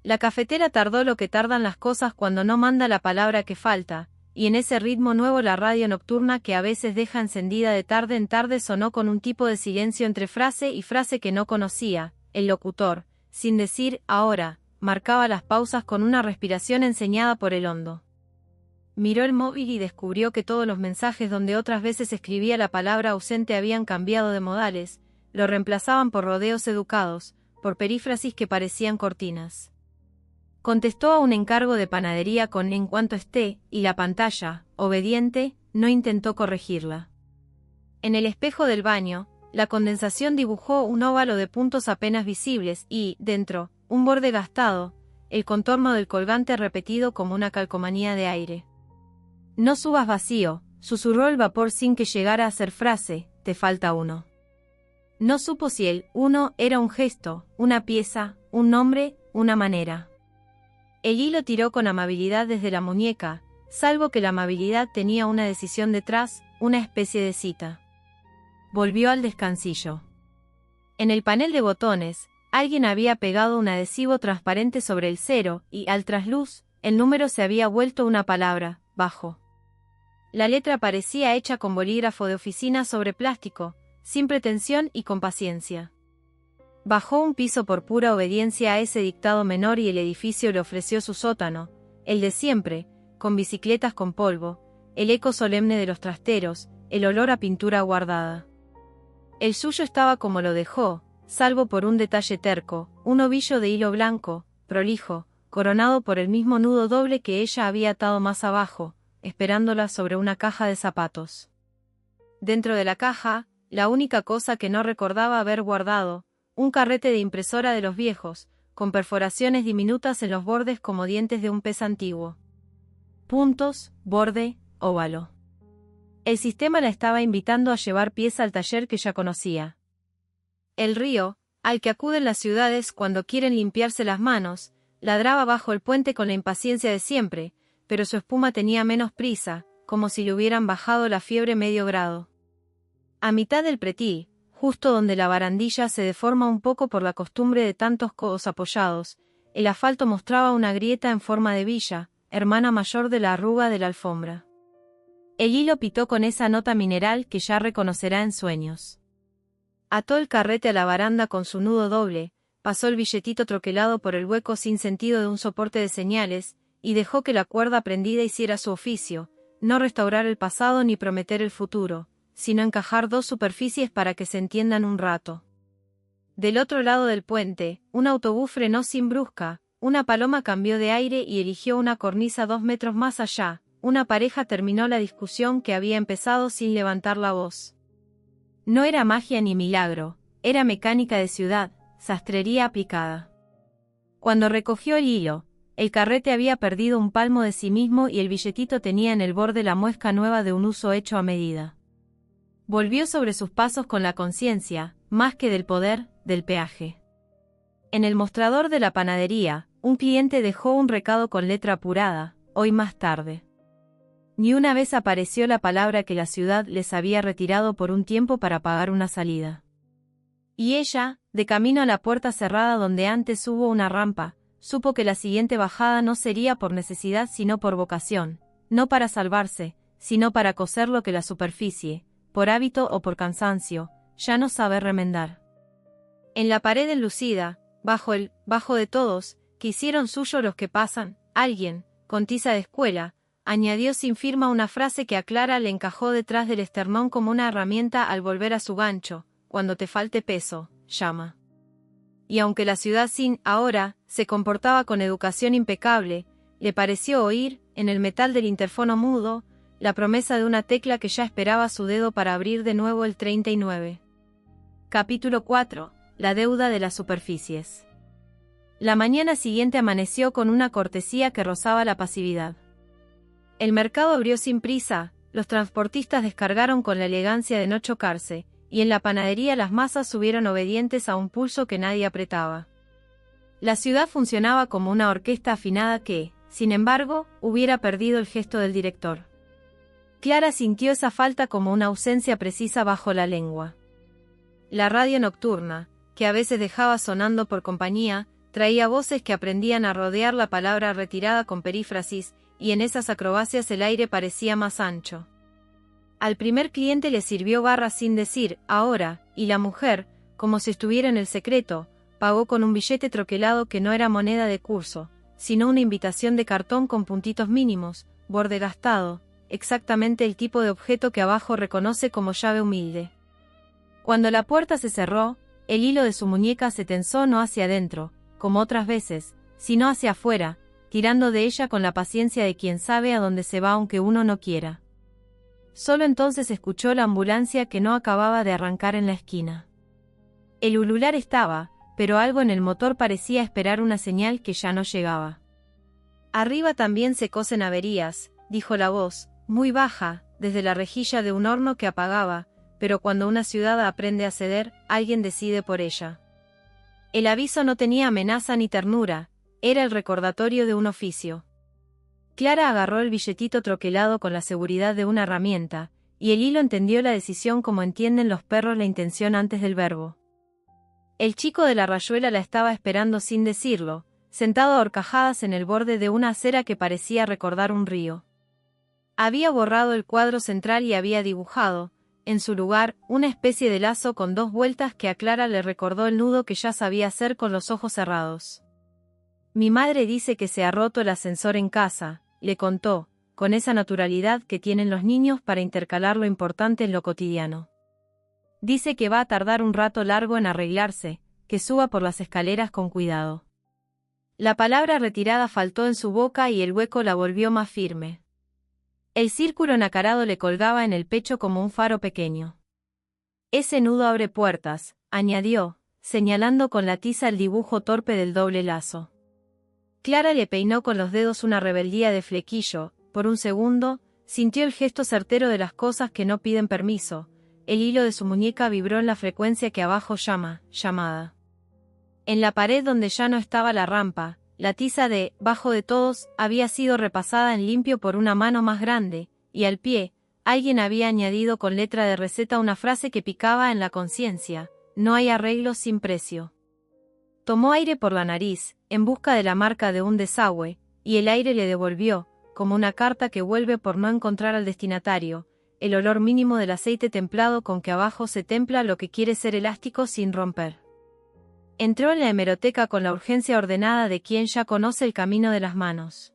La cafetera tardó lo que tardan las cosas cuando no manda la palabra que falta, y en ese ritmo nuevo la radio nocturna que a veces deja encendida de tarde en tarde sonó con un tipo de silencio entre frase y frase que no conocía. El locutor, sin decir «ahora», marcaba las pausas con una respiración enseñada por el hondo. Miró el móvil y descubrió que todos los mensajes donde otras veces escribía la palabra ausente habían cambiado de modales, lo reemplazaban por rodeos educados, por perífrasis que parecían cortinas. Contestó a un encargo de panadería con «en cuanto esté», y la pantalla, obediente, no intentó corregirla. En el espejo del baño, la condensación dibujó un óvalo de puntos apenas visibles y, dentro, un borde gastado, el contorno del colgante repetido como una calcomanía de aire. «No subas vacío», susurró el vapor sin que llegara a ser frase, «te falta uno». No supo si el uno era un gesto, una pieza, un nombre, una manera. El hilo tiró con amabilidad desde la muñeca, salvo que la amabilidad tenía una decisión detrás, una especie de cita. Volvió al descansillo. En el panel de botones, alguien había pegado un adhesivo transparente sobre el 0 y, al trasluz, el número se había vuelto una palabra, bajo. La letra parecía hecha con bolígrafo de oficina sobre plástico, sin pretensión y con paciencia. Bajó un piso por pura obediencia a ese dictado menor y el edificio le ofreció su sótano, el de siempre, con bicicletas con polvo, el eco solemne de los trasteros, el olor a pintura guardada. El suyo estaba como lo dejó, salvo por un detalle terco, un ovillo de hilo blanco, prolijo, coronado por el mismo nudo doble que ella había atado más abajo, esperándola sobre una caja de zapatos. Dentro de la caja, la única cosa que no recordaba haber guardado, un carrete de impresora de los viejos, con perforaciones diminutas en los bordes como dientes de un pez antiguo. Puntos, borde, óvalo. El sistema la estaba invitando a llevar pieza al taller que ya conocía. El río, al que acuden las ciudades cuando quieren limpiarse las manos, ladraba bajo el puente con la impaciencia de siempre, pero su espuma tenía menos prisa, como si le hubieran bajado la fiebre medio grado. A mitad del pretil, justo donde la barandilla se deforma un poco por la costumbre de tantos codos apoyados, el asfalto mostraba una grieta en forma de villa, hermana mayor de la arruga de la alfombra. El hilo pitó con esa nota mineral que ya reconocerá en sueños. Ató el carrete a la baranda con su nudo doble, pasó el billetito troquelado por el hueco sin sentido de un soporte de señales, y dejó que la cuerda prendida hiciera su oficio, no restaurar el pasado ni prometer el futuro, sino encajar dos superficies para que se entiendan un rato. Del otro lado del puente, un autobús frenó sin brusca, una paloma cambió de aire y eligió una cornisa 2 metros más allá, una pareja terminó la discusión que había empezado sin levantar la voz. No era magia ni milagro, era mecánica de ciudad, sastrería aplicada. Cuando recogió el hilo, el carrete había perdido un palmo de sí mismo y el billetito tenía en el borde la muesca nueva de un uso hecho a medida. Volvió sobre sus pasos con la conciencia, más que del poder, del peaje. En el mostrador de la panadería, un cliente dejó un recado con letra apurada, hoy más tarde. Ni una vez apareció la palabra que la ciudad les había retirado por un tiempo para pagar una salida. Y ella, de camino a la puerta cerrada donde antes hubo una rampa, supo que la siguiente bajada no sería por necesidad sino por vocación, no para salvarse, sino para coser lo que la superficie, por hábito o por cansancio, ya no sabe remendar. En la pared enlucida, bajo de todos, que hicieron suyo los que pasan, alguien, con tiza de escuela, añadió sin firma una frase que a Clara le encajó detrás del esternón como una herramienta al volver a su gancho, cuando te falte peso, llama. Y aunque la ciudad sin, ahora, se comportaba con educación impecable, le pareció oír, en el metal del interfono mudo, la promesa de una tecla que ya esperaba su dedo para abrir de nuevo el 39. Capítulo 4. La deuda de las superficies. La mañana siguiente amaneció con una cortesía que rozaba la pasividad. El mercado abrió sin prisa, los transportistas descargaron con la elegancia de no chocarse, y en la panadería las masas subieron obedientes a un pulso que nadie apretaba. La ciudad funcionaba como una orquesta afinada que, sin embargo, hubiera perdido el gesto del director. Clara sintió esa falta como una ausencia precisa bajo la lengua. La radio nocturna, que a veces dejaba sonando por compañía, traía voces que aprendían a rodear la palabra retirada con perífrasis, y en esas acrobacias el aire parecía más ancho. Al primer cliente le sirvió barra sin decir, ahora, y la mujer, como si estuviera en el secreto, pagó con un billete troquelado que no era moneda de curso, sino una invitación de cartón con puntitos mínimos, borde gastado, exactamente el tipo de objeto que abajo reconoce como llave humilde. Cuando la puerta se cerró, el hilo de su muñeca se tensó no hacia adentro, como otras veces, sino hacia afuera, tirando de ella con la paciencia de quien sabe a dónde se va aunque uno no quiera. Solo entonces escuchó la ambulancia que no acababa de arrancar en la esquina. El ulular estaba, pero algo en el motor parecía esperar una señal que ya no llegaba. Arriba también se cosen averías, dijo la voz, muy baja, desde la rejilla de un horno que apagaba, pero cuando una ciudad aprende a ceder, alguien decide por ella. El aviso no tenía amenaza ni ternura, era el recordatorio de un oficio. Clara agarró el billetito troquelado con la seguridad de una herramienta, y el hilo entendió la decisión como entienden los perros la intención antes del verbo. El chico de la rayuela la estaba esperando sin decirlo, sentado a horcajadas en el borde de una acera que parecía recordar un río. Había borrado el cuadro central y había dibujado, en su lugar, una especie de lazo con 2 vueltas que a Clara le recordó el nudo que ya sabía hacer con los ojos cerrados. Mi madre dice que se ha roto el ascensor en casa, le contó, con esa naturalidad que tienen los niños para intercalar lo importante en lo cotidiano. Dice que va a tardar un rato largo en arreglarse, que suba por las escaleras con cuidado. La palabra retirada faltó en su boca y el hueco la volvió más firme. El círculo nacarado le colgaba en el pecho como un faro pequeño. Ese nudo abre puertas, añadió, señalando con la tiza el dibujo torpe del doble lazo. Clara le peinó con los dedos una rebeldía de flequillo, por un segundo, sintió el gesto certero de las cosas que no piden permiso, el hilo de su muñeca vibró en la frecuencia que abajo llama, llamada. En la pared donde ya no estaba la rampa, la tiza de, bajo de todos, había sido repasada en limpio por una mano más grande, y al pie, alguien había añadido con letra de receta una frase que picaba en la conciencia, no hay arreglos sin precio. Tomó aire por la nariz, en busca de la marca de un desagüe, y el aire le devolvió, como una carta que vuelve por no encontrar al destinatario, el olor mínimo del aceite templado con que abajo se templa lo que quiere ser elástico sin romper. Entró en la hemeroteca con la urgencia ordenada de quien ya conoce el camino de las manos.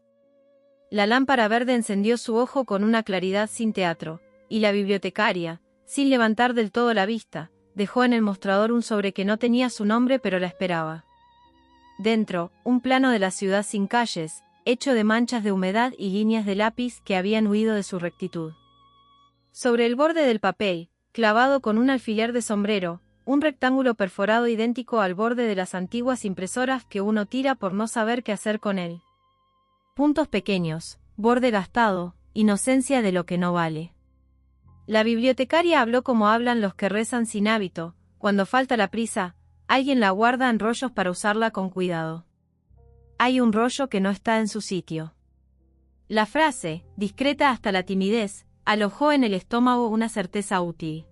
La lámpara verde encendió su ojo con una claridad sin teatro, y la bibliotecaria, sin levantar del todo la vista, dejó en el mostrador un sobre que no tenía su nombre pero la esperaba. Dentro, un plano de la ciudad sin calles, hecho de manchas de humedad y líneas de lápiz que habían huido de su rectitud. Sobre el borde del papel, clavado con un alfiler de sombrero, un rectángulo perforado idéntico al borde de las antiguas impresoras que uno tira por no saber qué hacer con él. Puntos pequeños, borde gastado, inocencia de lo que no vale. La bibliotecaria habló como hablan los que rezan sin hábito, cuando falta la prisa, alguien la guarda en rollos para usarla con cuidado. Hay un rollo que no está en su sitio. La frase, discreta hasta la timidez, alojó en el estómago una certeza útil.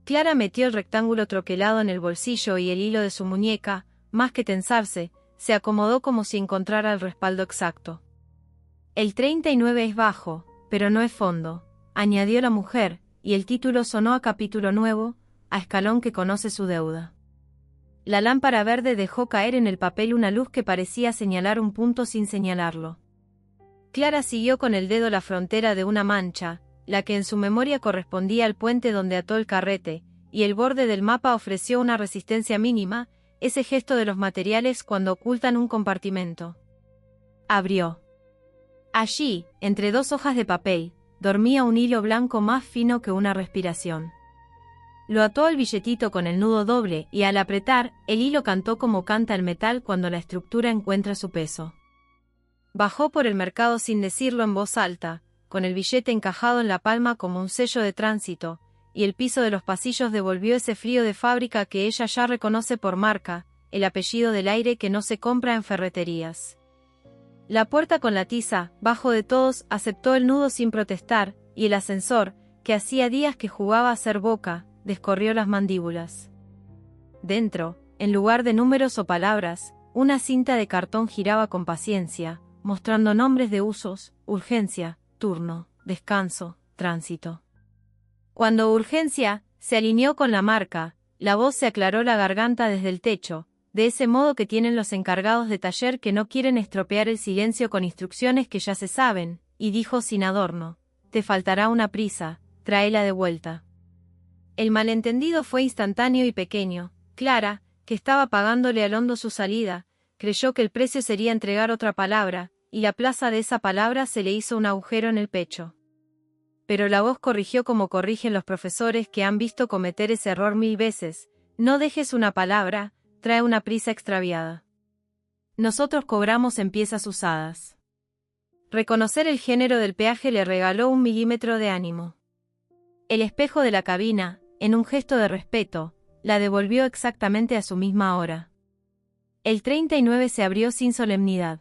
Clara metió el rectángulo troquelado en el bolsillo y el hilo de su muñeca, más que tensarse, se acomodó como si encontrara el respaldo exacto. El 39 es bajo, pero no es fondo, añadió la mujer, y el título sonó a capítulo nuevo, a escalón que conoce su deuda. La lámpara verde dejó caer en el papel una luz que parecía señalar un punto sin señalarlo. Clara siguió con el dedo la frontera de una mancha, la que en su memoria correspondía al puente donde ató el carrete, y el borde del mapa ofreció una resistencia mínima, ese gesto de los materiales cuando ocultan un compartimento. Abrió. Allí, entre 2 hojas de papel, dormía un hilo blanco más fino que una respiración. Lo ató al billetito con el nudo doble y al apretar, el hilo cantó como canta el metal cuando la estructura encuentra su peso. Bajó por el mercado sin decirlo en voz alta, con el billete encajado en la palma como un sello de tránsito, y el piso de los pasillos devolvió ese frío de fábrica que ella ya reconoce por marca, el apellido del aire que no se compra en ferreterías. La puerta con la tiza, bajo de todos, aceptó el nudo sin protestar, y el ascensor, que hacía días que jugaba a ser boca, descorrió las mandíbulas. Dentro, en lugar de números o palabras, una cinta de cartón giraba con paciencia, mostrando nombres de usos, urgencia, turno, descanso, tránsito. Cuando urgencia se alineó con la marca, la voz se aclaró la garganta desde el techo, de ese modo que tienen los encargados de taller que no quieren estropear el silencio con instrucciones que ya se saben, y dijo sin adorno: te faltará una prisa, tráela de vuelta. El malentendido fue instantáneo y pequeño. Clara, que estaba pagándole al hondo su salida, creyó que el precio sería entregar otra palabra, y la plaza de esa palabra se le hizo un agujero en el pecho. Pero la voz corrigió como corrigen los profesores que han visto cometer ese error 1000 veces. No dejes una palabra, trae una prisa extraviada. Nosotros cobramos en piezas usadas. Reconocer el género del peaje le regaló 1 milímetro de ánimo. El espejo de la cabina, en un gesto de respeto, la devolvió exactamente a su misma hora. El 39 se abrió sin solemnidad.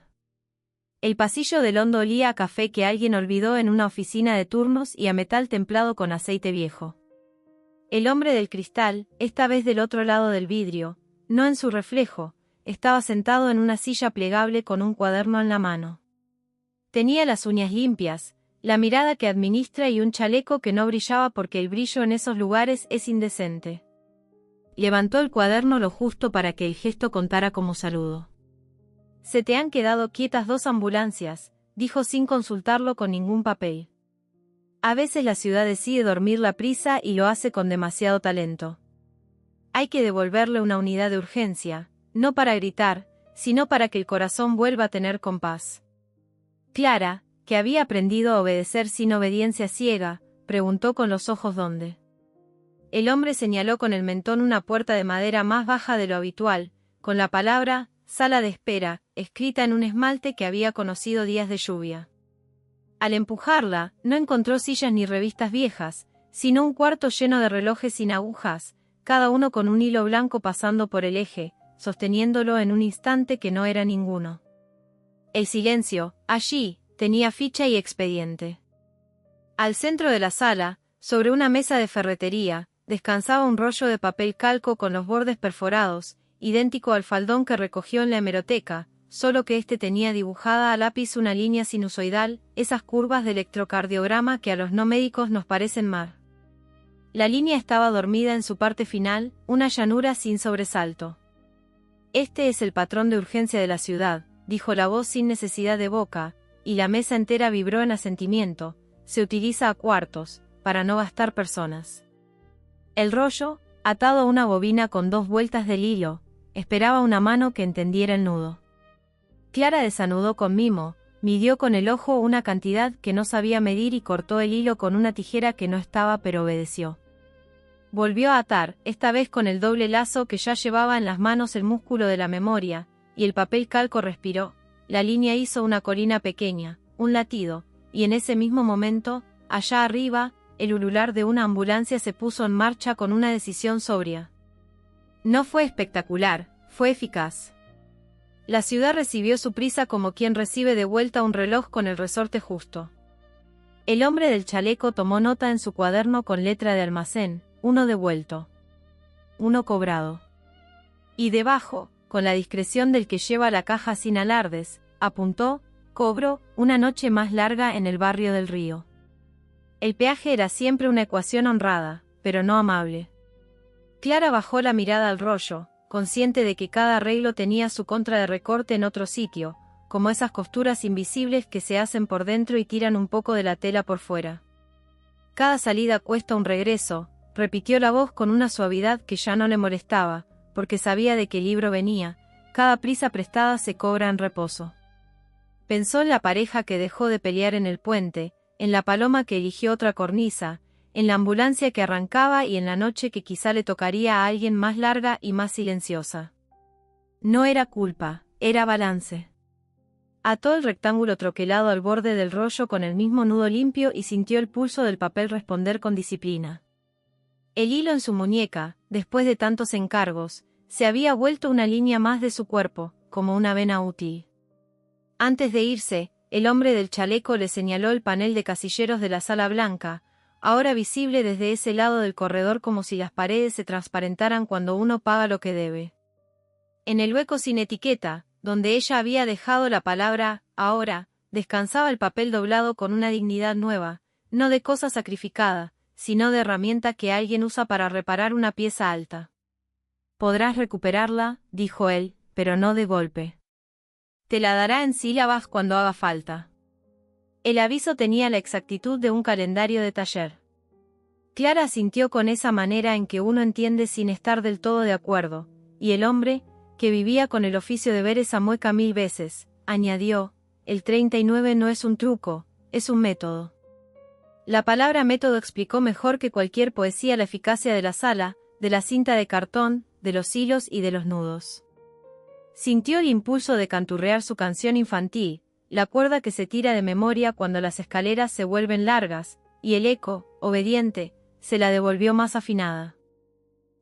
El pasillo del hondo olía a café que alguien olvidó en una oficina de turnos y a metal templado con aceite viejo. El hombre del cristal, esta vez del otro lado del vidrio, no en su reflejo, estaba sentado en una silla plegable con un cuaderno en la mano. Tenía las uñas limpias, la mirada que administra y un chaleco que no brillaba porque el brillo en esos lugares es indecente. Levantó el cuaderno lo justo para que el gesto contara como saludo. «Se te han quedado quietas 2 ambulancias», dijo sin consultarlo con ningún papel. A veces la ciudad decide dormir la prisa y lo hace con demasiado talento. Hay que devolverle una unidad de urgencia, no para gritar, sino para que el corazón vuelva a tener compás. Clara, que había aprendido a obedecer sin obediencia ciega, preguntó con los ojos dónde. El hombre señaló con el mentón una puerta de madera más baja de lo habitual, con la palabra «Sala de espera», escrita en un esmalte que había conocido días de lluvia. Al empujarla, no encontró sillas ni revistas viejas, sino un cuarto lleno de relojes sin agujas, cada uno con un hilo blanco pasando por el eje, sosteniéndolo en un instante que no era ninguno. El silencio, allí, tenía ficha y expediente. Al centro de la sala, sobre una mesa de ferretería, descansaba un rollo de papel calco con los bordes perforados, idéntico al faldón que recogió en la hemeroteca, solo que este tenía dibujada a lápiz una línea sinusoidal, esas curvas de electrocardiograma que a los no médicos nos parecen mar. La línea estaba dormida en su parte final, una llanura sin sobresalto. «Este es el patrón de urgencia de la ciudad», dijo la voz sin necesidad de boca, y la mesa entera vibró en asentimiento. «Se utiliza a cuartos, para no gastar personas». El rollo, atado a una bobina con 2 vueltas del hilo, esperaba una mano que entendiera el nudo. Clara desanudó con mimo, midió con el ojo una cantidad que no sabía medir y cortó el hilo con una tijera que no estaba pero obedeció. Volvió a atar, esta vez con el doble lazo que ya llevaba en las manos el músculo de la memoria, y el papel calco respiró. La línea hizo una colina pequeña, un latido, y en ese mismo momento, allá arriba, el ulular de una ambulancia se puso en marcha con una decisión sobria. No fue espectacular, fue eficaz. La ciudad recibió su prisa como quien recibe de vuelta un reloj con el resorte justo. El hombre del chaleco tomó nota en su cuaderno con letra de almacén, 1 devuelto. 1 cobrado. Y debajo, con la discreción del que lleva la caja sin alardes, apuntó, cobro, una noche más larga en el barrio del Río. El peaje era siempre una ecuación honrada, pero no amable. Clara bajó la mirada al rollo, consciente de que cada arreglo tenía su contra de recorte en otro sitio, como esas costuras invisibles que se hacen por dentro y tiran un poco de la tela por fuera. Cada salida cuesta un regreso, repitió la voz con una suavidad que ya no le molestaba, porque sabía de qué libro venía. Cada prisa prestada se cobra en reposo. Pensó en la pareja que dejó de pelear en el puente, en la paloma que eligió otra cornisa, en la ambulancia que arrancaba y en la noche que quizá le tocaría a alguien más larga y más silenciosa. No era culpa, era balance. Ató el rectángulo troquelado al borde del rollo con el mismo nudo limpio y sintió el pulso del papel responder con disciplina. El hilo en su muñeca, después de tantos encargos, se había vuelto una línea más de su cuerpo, como una vena útil. Antes de irse, el hombre del chaleco le señaló el panel de casilleros de la sala blanca, ahora visible desde ese lado del corredor como si las paredes se transparentaran cuando uno paga lo que debe. En el hueco sin etiqueta, donde ella había dejado la palabra «ahora», descansaba el papel doblado con una dignidad nueva, no de cosa sacrificada, sino de herramienta que alguien usa para reparar una pieza alta. «Podrás recuperarla», dijo él, «pero no de golpe. Te la dará en sílabas cuando haga falta». El aviso tenía la exactitud de un calendario de taller. Clara asintió con esa manera en que uno entiende sin estar del todo de acuerdo, y el hombre, que vivía con el oficio de ver esa mueca 1000 veces, añadió, «El 39 no es un truco, es un método». La palabra método explicó mejor que cualquier poesía la eficacia de la sala, de la cinta de cartón, de los hilos y de los nudos. Sintió el impulso de canturrear su canción infantil, la cuerda que se tira de memoria cuando las escaleras se vuelven largas, y el eco, obediente, se la devolvió más afinada.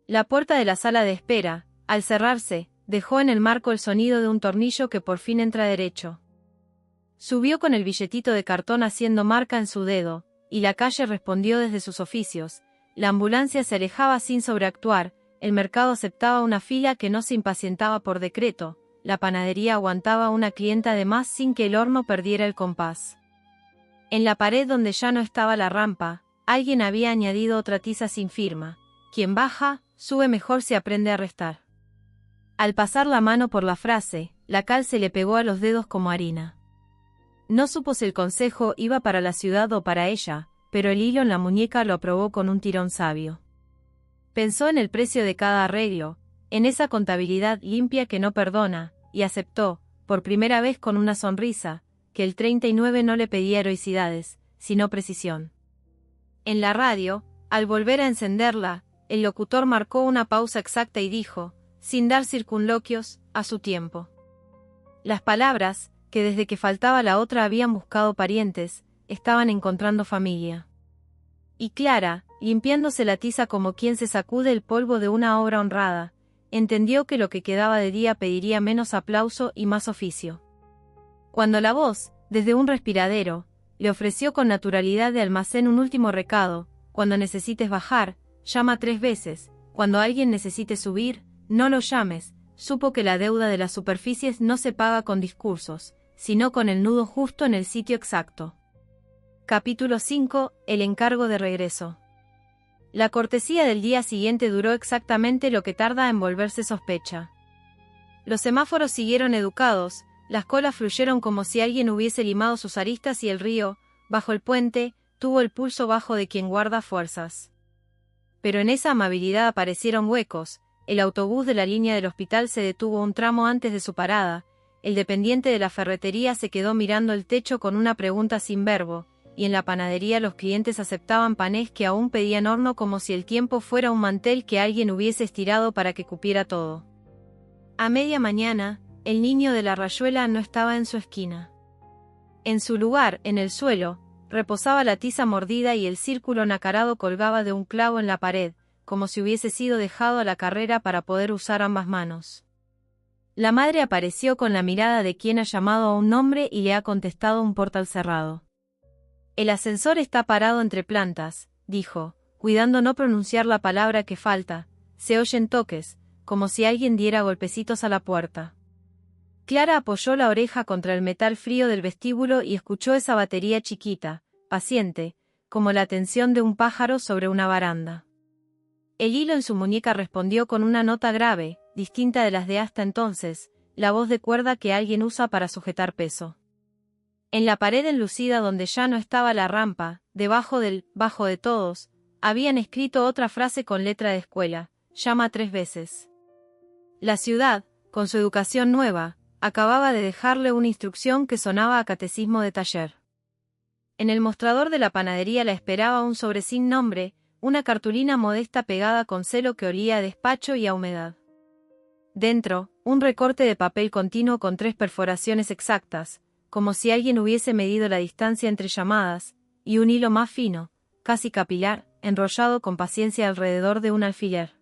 La puerta de la sala de espera, al cerrarse, dejó en el marco el sonido de un tornillo que por fin entra derecho. Subió con el billetito de cartón haciendo marca en su dedo, y la calle respondió desde sus oficios. La ambulancia se alejaba sin sobreactuar, el mercado aceptaba una fila que no se impacientaba por decreto, la panadería aguantaba una clienta de más sin que el horno perdiera el compás. En la pared donde ya no estaba la rampa, alguien había añadido otra tiza sin firma: quien baja, sube mejor si aprende a restar. Al pasar la mano por la frase, la cal se le pegó a los dedos como harina. No supo si el consejo iba para la ciudad o para ella, pero el hilo en la muñeca lo aprobó con un tirón sabio. Pensó en el precio de cada arreglo, en esa contabilidad limpia que no perdona, y aceptó, por primera vez con una sonrisa, que el 39 no le pedía heroicidades, sino precisión. En la radio, al volver a encenderla, el locutor marcó una pausa exacta y dijo, sin dar circunloquios, a su tiempo. Las palabras, que desde que faltaba la otra habían buscado parientes, estaban encontrando familia. Y Clara, limpiándose la tiza como quien se sacude el polvo de una obra honrada, entendió que lo que quedaba de día pediría menos aplauso y más oficio. Cuando la voz, desde un respiradero, le ofreció con naturalidad de almacén un último recado: cuando necesites bajar, llama 3 veces, cuando alguien necesite subir, no lo llames, supo que la deuda de las superficies no se paga con discursos, sino con el nudo justo en el sitio exacto. Capítulo 5. El encargo de regreso. La cortesía del día siguiente duró exactamente lo que tarda en volverse sospecha. Los semáforos siguieron educados, las colas fluyeron como si alguien hubiese limado sus aristas y el río, bajo el puente, tuvo el pulso bajo de quien guarda fuerzas. Pero en esa amabilidad aparecieron huecos. El autobús de la línea del hospital se detuvo un tramo antes de su parada, el dependiente de la ferretería se quedó mirando el techo con una pregunta sin verbo, y en la panadería los clientes aceptaban panés que aún pedían horno como si el tiempo fuera un mantel que alguien hubiese estirado para que cupiera todo. A media mañana, el niño de la rayuela no estaba en su esquina. En su lugar, en el suelo, reposaba la tiza mordida y el círculo nacarado colgaba de un clavo en la pared, como si hubiese sido dejado a la carrera para poder usar ambas manos. La madre apareció con la mirada de quien ha llamado a un nombre y le ha contestado un portal cerrado. El ascensor está parado entre plantas, dijo, cuidando no pronunciar la palabra que falta. Se oyen toques, como si alguien diera golpecitos a la puerta. Clara apoyó la oreja contra el metal frío del vestíbulo y escuchó esa batería chiquita, paciente, como la tensión de un pájaro sobre una baranda. El hilo en su muñeca respondió con una nota grave, distinta de las de hasta entonces, la voz de cuerda que alguien usa para sujetar peso. En la pared enlucida donde ya no estaba la rampa, debajo del «bajo de todos», habían escrito otra frase con letra de escuela: «llama 3 veces». La ciudad, con su educación nueva, acababa de dejarle una instrucción que sonaba a catecismo de taller. En el mostrador de la panadería la esperaba un sobre sin nombre, una cartulina modesta pegada con celo que olía a despacho y a humedad. Dentro, un recorte de papel continuo con 3 perforaciones exactas, como si alguien hubiese medido la distancia entre llamadas, y un hilo más fino, casi capilar, enrollado con paciencia alrededor de un alfiler.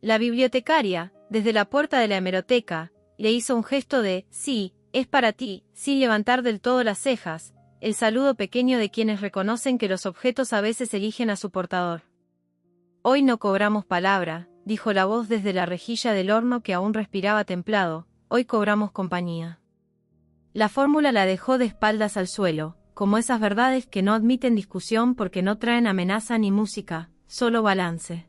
La bibliotecaria, desde la puerta de la hemeroteca, le hizo un gesto de «sí, es para ti», sin levantar del todo las cejas, el saludo pequeño de quienes reconocen que los objetos a veces eligen a su portador. «Hoy no cobramos palabra», dijo la voz desde la rejilla del horno que aún respiraba templado, «hoy cobramos compañía». La fórmula la dejó de espaldas al suelo, como esas verdades que no admiten discusión porque no traen amenaza ni música, solo balance.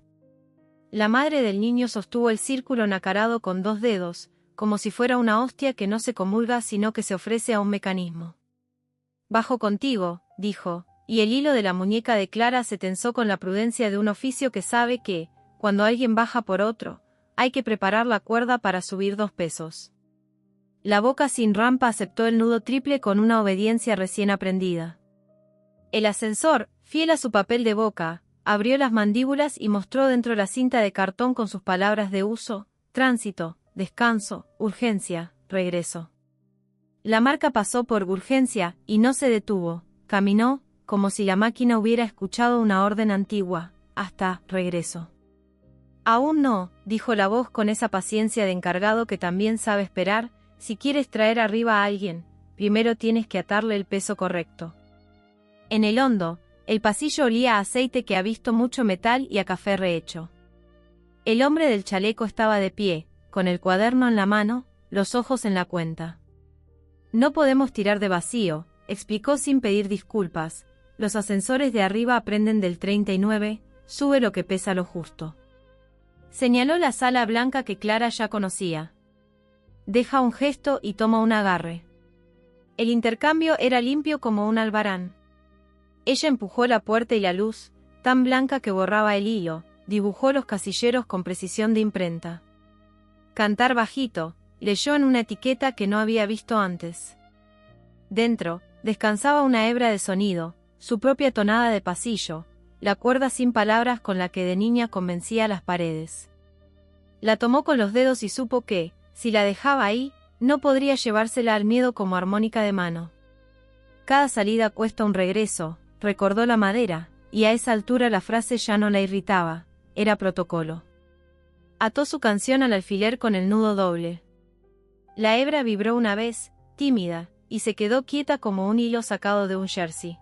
La madre del niño sostuvo el círculo nacarado con 2 dedos, como si fuera una hostia que no se comulga sino que se ofrece a un mecanismo. «Bajo contigo», dijo, y el hilo de la muñeca de Clara se tensó con la prudencia de un oficio que sabe que, cuando alguien baja por otro, hay que preparar la cuerda para subir 2 pesos. La boca sin rampa aceptó el nudo triple con una obediencia recién aprendida. El ascensor, fiel a su papel de boca, abrió las mandíbulas y mostró dentro la cinta de cartón con sus palabras de uso: tránsito, descanso, urgencia, regreso. La marca pasó por urgencia y no se detuvo, caminó, como si la máquina hubiera escuchado una orden antigua, hasta regreso. Aún no, dijo la voz con esa paciencia de encargado que también sabe esperar. Si quieres traer arriba a alguien, primero tienes que atarle el peso correcto. En el hondo, el pasillo olía a aceite que ha visto mucho metal y a café rehecho. El hombre del chaleco estaba de pie, con el cuaderno en la mano, los ojos en la cuenta. No podemos tirar de vacío, explicó sin pedir disculpas. Los ascensores de arriba aprenden del 39, sube lo que pesa lo justo. Señaló la sala blanca que Clara ya conocía. Deja un gesto y toma un agarre. El intercambio era limpio como un albarán. Ella empujó la puerta y la luz, tan blanca que borraba el hilo, dibujó los casilleros con precisión de imprenta. Cantar bajito, leyó en una etiqueta que no había visto antes. Dentro, descansaba una hebra de sonido, su propia tonada de pasillo, la cuerda sin palabras con la que de niña convencía las paredes. La tomó con los dedos y supo que, si la dejaba ahí, no podría llevársela al miedo como armónica de mano. Cada salida cuesta un regreso, recordó la madera, y a esa altura la frase ya no la irritaba, era protocolo. Ató su canción al alfiler con el nudo doble. La hebra vibró una vez, tímida, y se quedó quieta como un hilo sacado de un jersey.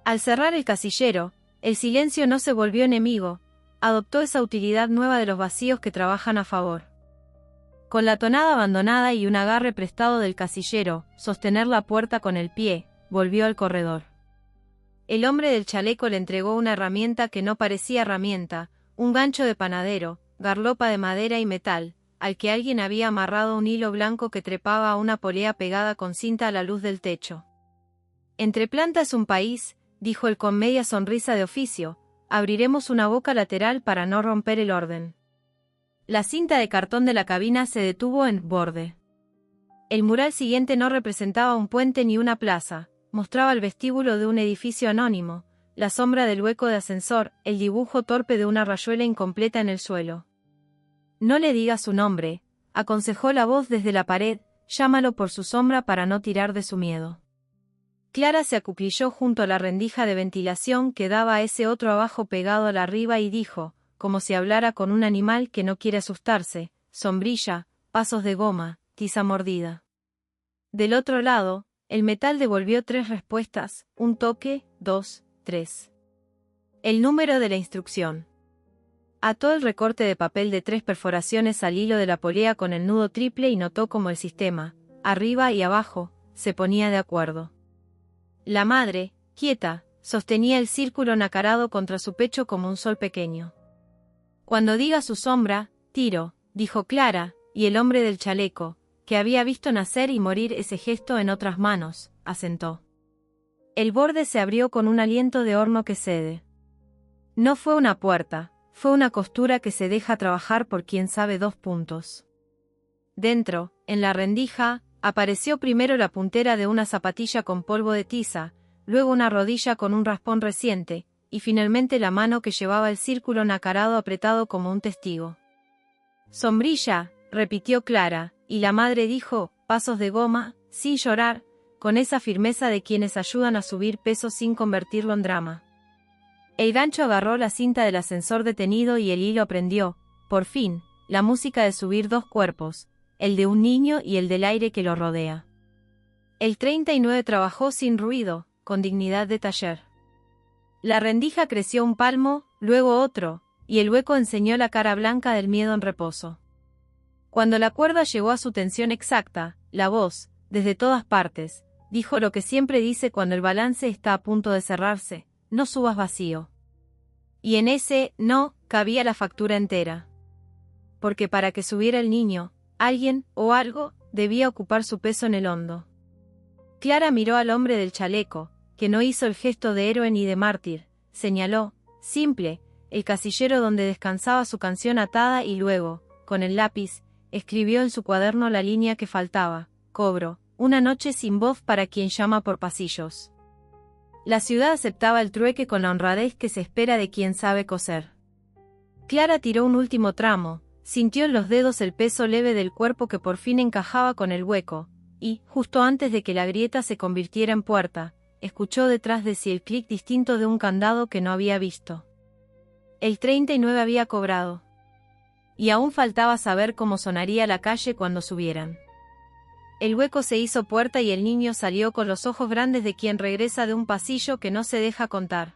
Al cerrar el casillero, el silencio no se volvió enemigo, adoptó esa utilidad nueva de los vacíos que trabajan a favor. Con la tonada abandonada y un agarre prestado del casillero, sostener la puerta con el pie, volvió al corredor. El hombre del chaleco le entregó una herramienta que no parecía herramienta, un gancho de panadero, garlopa de madera y metal, al que alguien había amarrado un hilo blanco que trepaba a una polea pegada con cinta a la luz del techo. Entre plantas un país, dijo él con media sonrisa de oficio, abriremos una boca lateral para no romper el orden. La cinta de cartón de la cabina se detuvo en borde. El mural siguiente no representaba un puente ni una plaza, mostraba el vestíbulo de un edificio anónimo, la sombra del hueco de ascensor, el dibujo torpe de una rayuela incompleta en el suelo. No le digas su nombre, aconsejó la voz desde la pared, llámalo por su sombra para no tirar de su miedo. Clara se acuclilló junto a la rendija de ventilación que daba a ese otro abajo pegado a la arriba y dijo, como si hablara con un animal que no quiere asustarse: sombrilla, pasos de goma, tiza mordida. Del otro lado, el metal devolvió 3 respuestas, un toque, 2, 3. El número de la instrucción. Ató el recorte de papel de 3 perforaciones al hilo de la polea con el nudo triple y notó cómo el sistema, arriba y abajo, se ponía de acuerdo. La madre, quieta, sostenía el círculo nacarado contra su pecho como un sol pequeño. Cuando diga su sombra, tiro, dijo Clara, y el hombre del chaleco, que había visto nacer y morir ese gesto en otras manos, asentó. El borde se abrió con un aliento de horno que cede. No fue una puerta, fue una costura que se deja trabajar por quién sabe 2 puntos. Dentro, en la rendija, apareció primero la puntera de una zapatilla con polvo de tiza, luego una rodilla con un raspón reciente, y finalmente la mano que llevaba el círculo nacarado apretado como un testigo. Sombrilla, repitió Clara, y la madre dijo, pasos de goma, sin llorar, con esa firmeza de quienes ayudan a subir peso sin convertirlo en drama. El gancho agarró la cinta del ascensor detenido y el hilo prendió, por fin, la música de subir 2 cuerpos, el de un niño y el del aire que lo rodea. El 39 trabajó sin ruido, con dignidad de taller. La rendija creció un palmo, luego otro, y el hueco enseñó la cara blanca del miedo en reposo. Cuando la cuerda llegó a su tensión exacta, la voz, desde todas partes, dijo lo que siempre dice cuando el balance está a punto de cerrarse: no subas vacío. Y en ese no cabía la factura entera. Porque para que subiera el niño, alguien, o algo, debía ocupar su peso en el hondo. Clara miró al hombre del chaleco, que no hizo el gesto de héroe ni de mártir, señaló, simple, el casillero donde descansaba su canción atada y luego, con el lápiz, escribió en su cuaderno la línea que faltaba: cobro, una noche sin voz para quien llama por pasillos. La ciudad aceptaba el trueque con la honradez que se espera de quien sabe coser. Clara tiró un último tramo, sintió en los dedos el peso leve del cuerpo que por fin encajaba con el hueco, y, justo antes de que la grieta se convirtiera en puerta, escuchó detrás de sí el clic distinto de un candado que no había visto. El 39 había cobrado. Y aún faltaba saber cómo sonaría la calle cuando subieran. El hueco se hizo puerta y el niño salió con los ojos grandes de quien regresa de un pasillo que no se deja contar.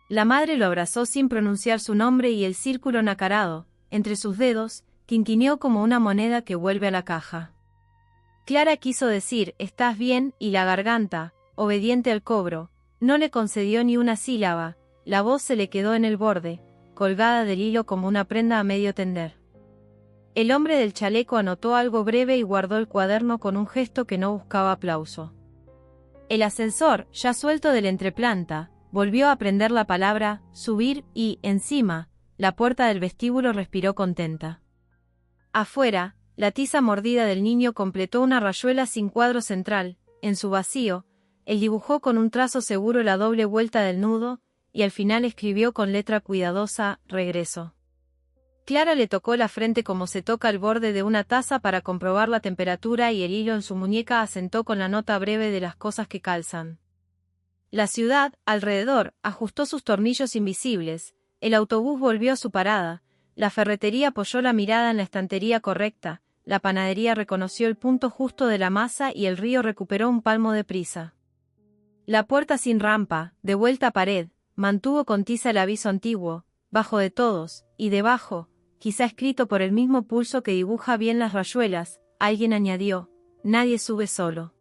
La madre lo abrazó sin pronunciar su nombre y el círculo nacarado, entre sus dedos, tintineó como una moneda que vuelve a la caja. Clara quiso decir, «¿Estás bien?», y la garganta, obediente al cobro, no le concedió ni una sílaba, la voz se le quedó en el borde, colgada del hilo como una prenda a medio tender. El hombre del chaleco anotó algo breve y guardó el cuaderno con un gesto que no buscaba aplauso. El ascensor, ya suelto del entreplanta, volvió a aprender la palabra subir y, encima, la puerta del vestíbulo respiró contenta. Afuera, la tiza mordida del niño completó una rayuela sin cuadro central, en su vacío, él dibujó con un trazo seguro la doble vuelta del nudo, y al final escribió con letra cuidadosa, regreso. Clara le tocó la frente como se toca el borde de una taza para comprobar la temperatura y el hilo en su muñeca asentó con la nota breve de las cosas que calzan. La ciudad, alrededor, ajustó sus tornillos invisibles, el autobús volvió a su parada, la ferretería apoyó la mirada en la estantería correcta, la panadería reconoció el punto justo de la masa y el río recuperó un palmo de prisa. La puerta sin rampa, de vuelta a pared, mantuvo con tiza el aviso antiguo, bajo de todos, y debajo, quizá escrito por el mismo pulso que dibuja bien las rayuelas, alguien añadió, «Nadie sube solo».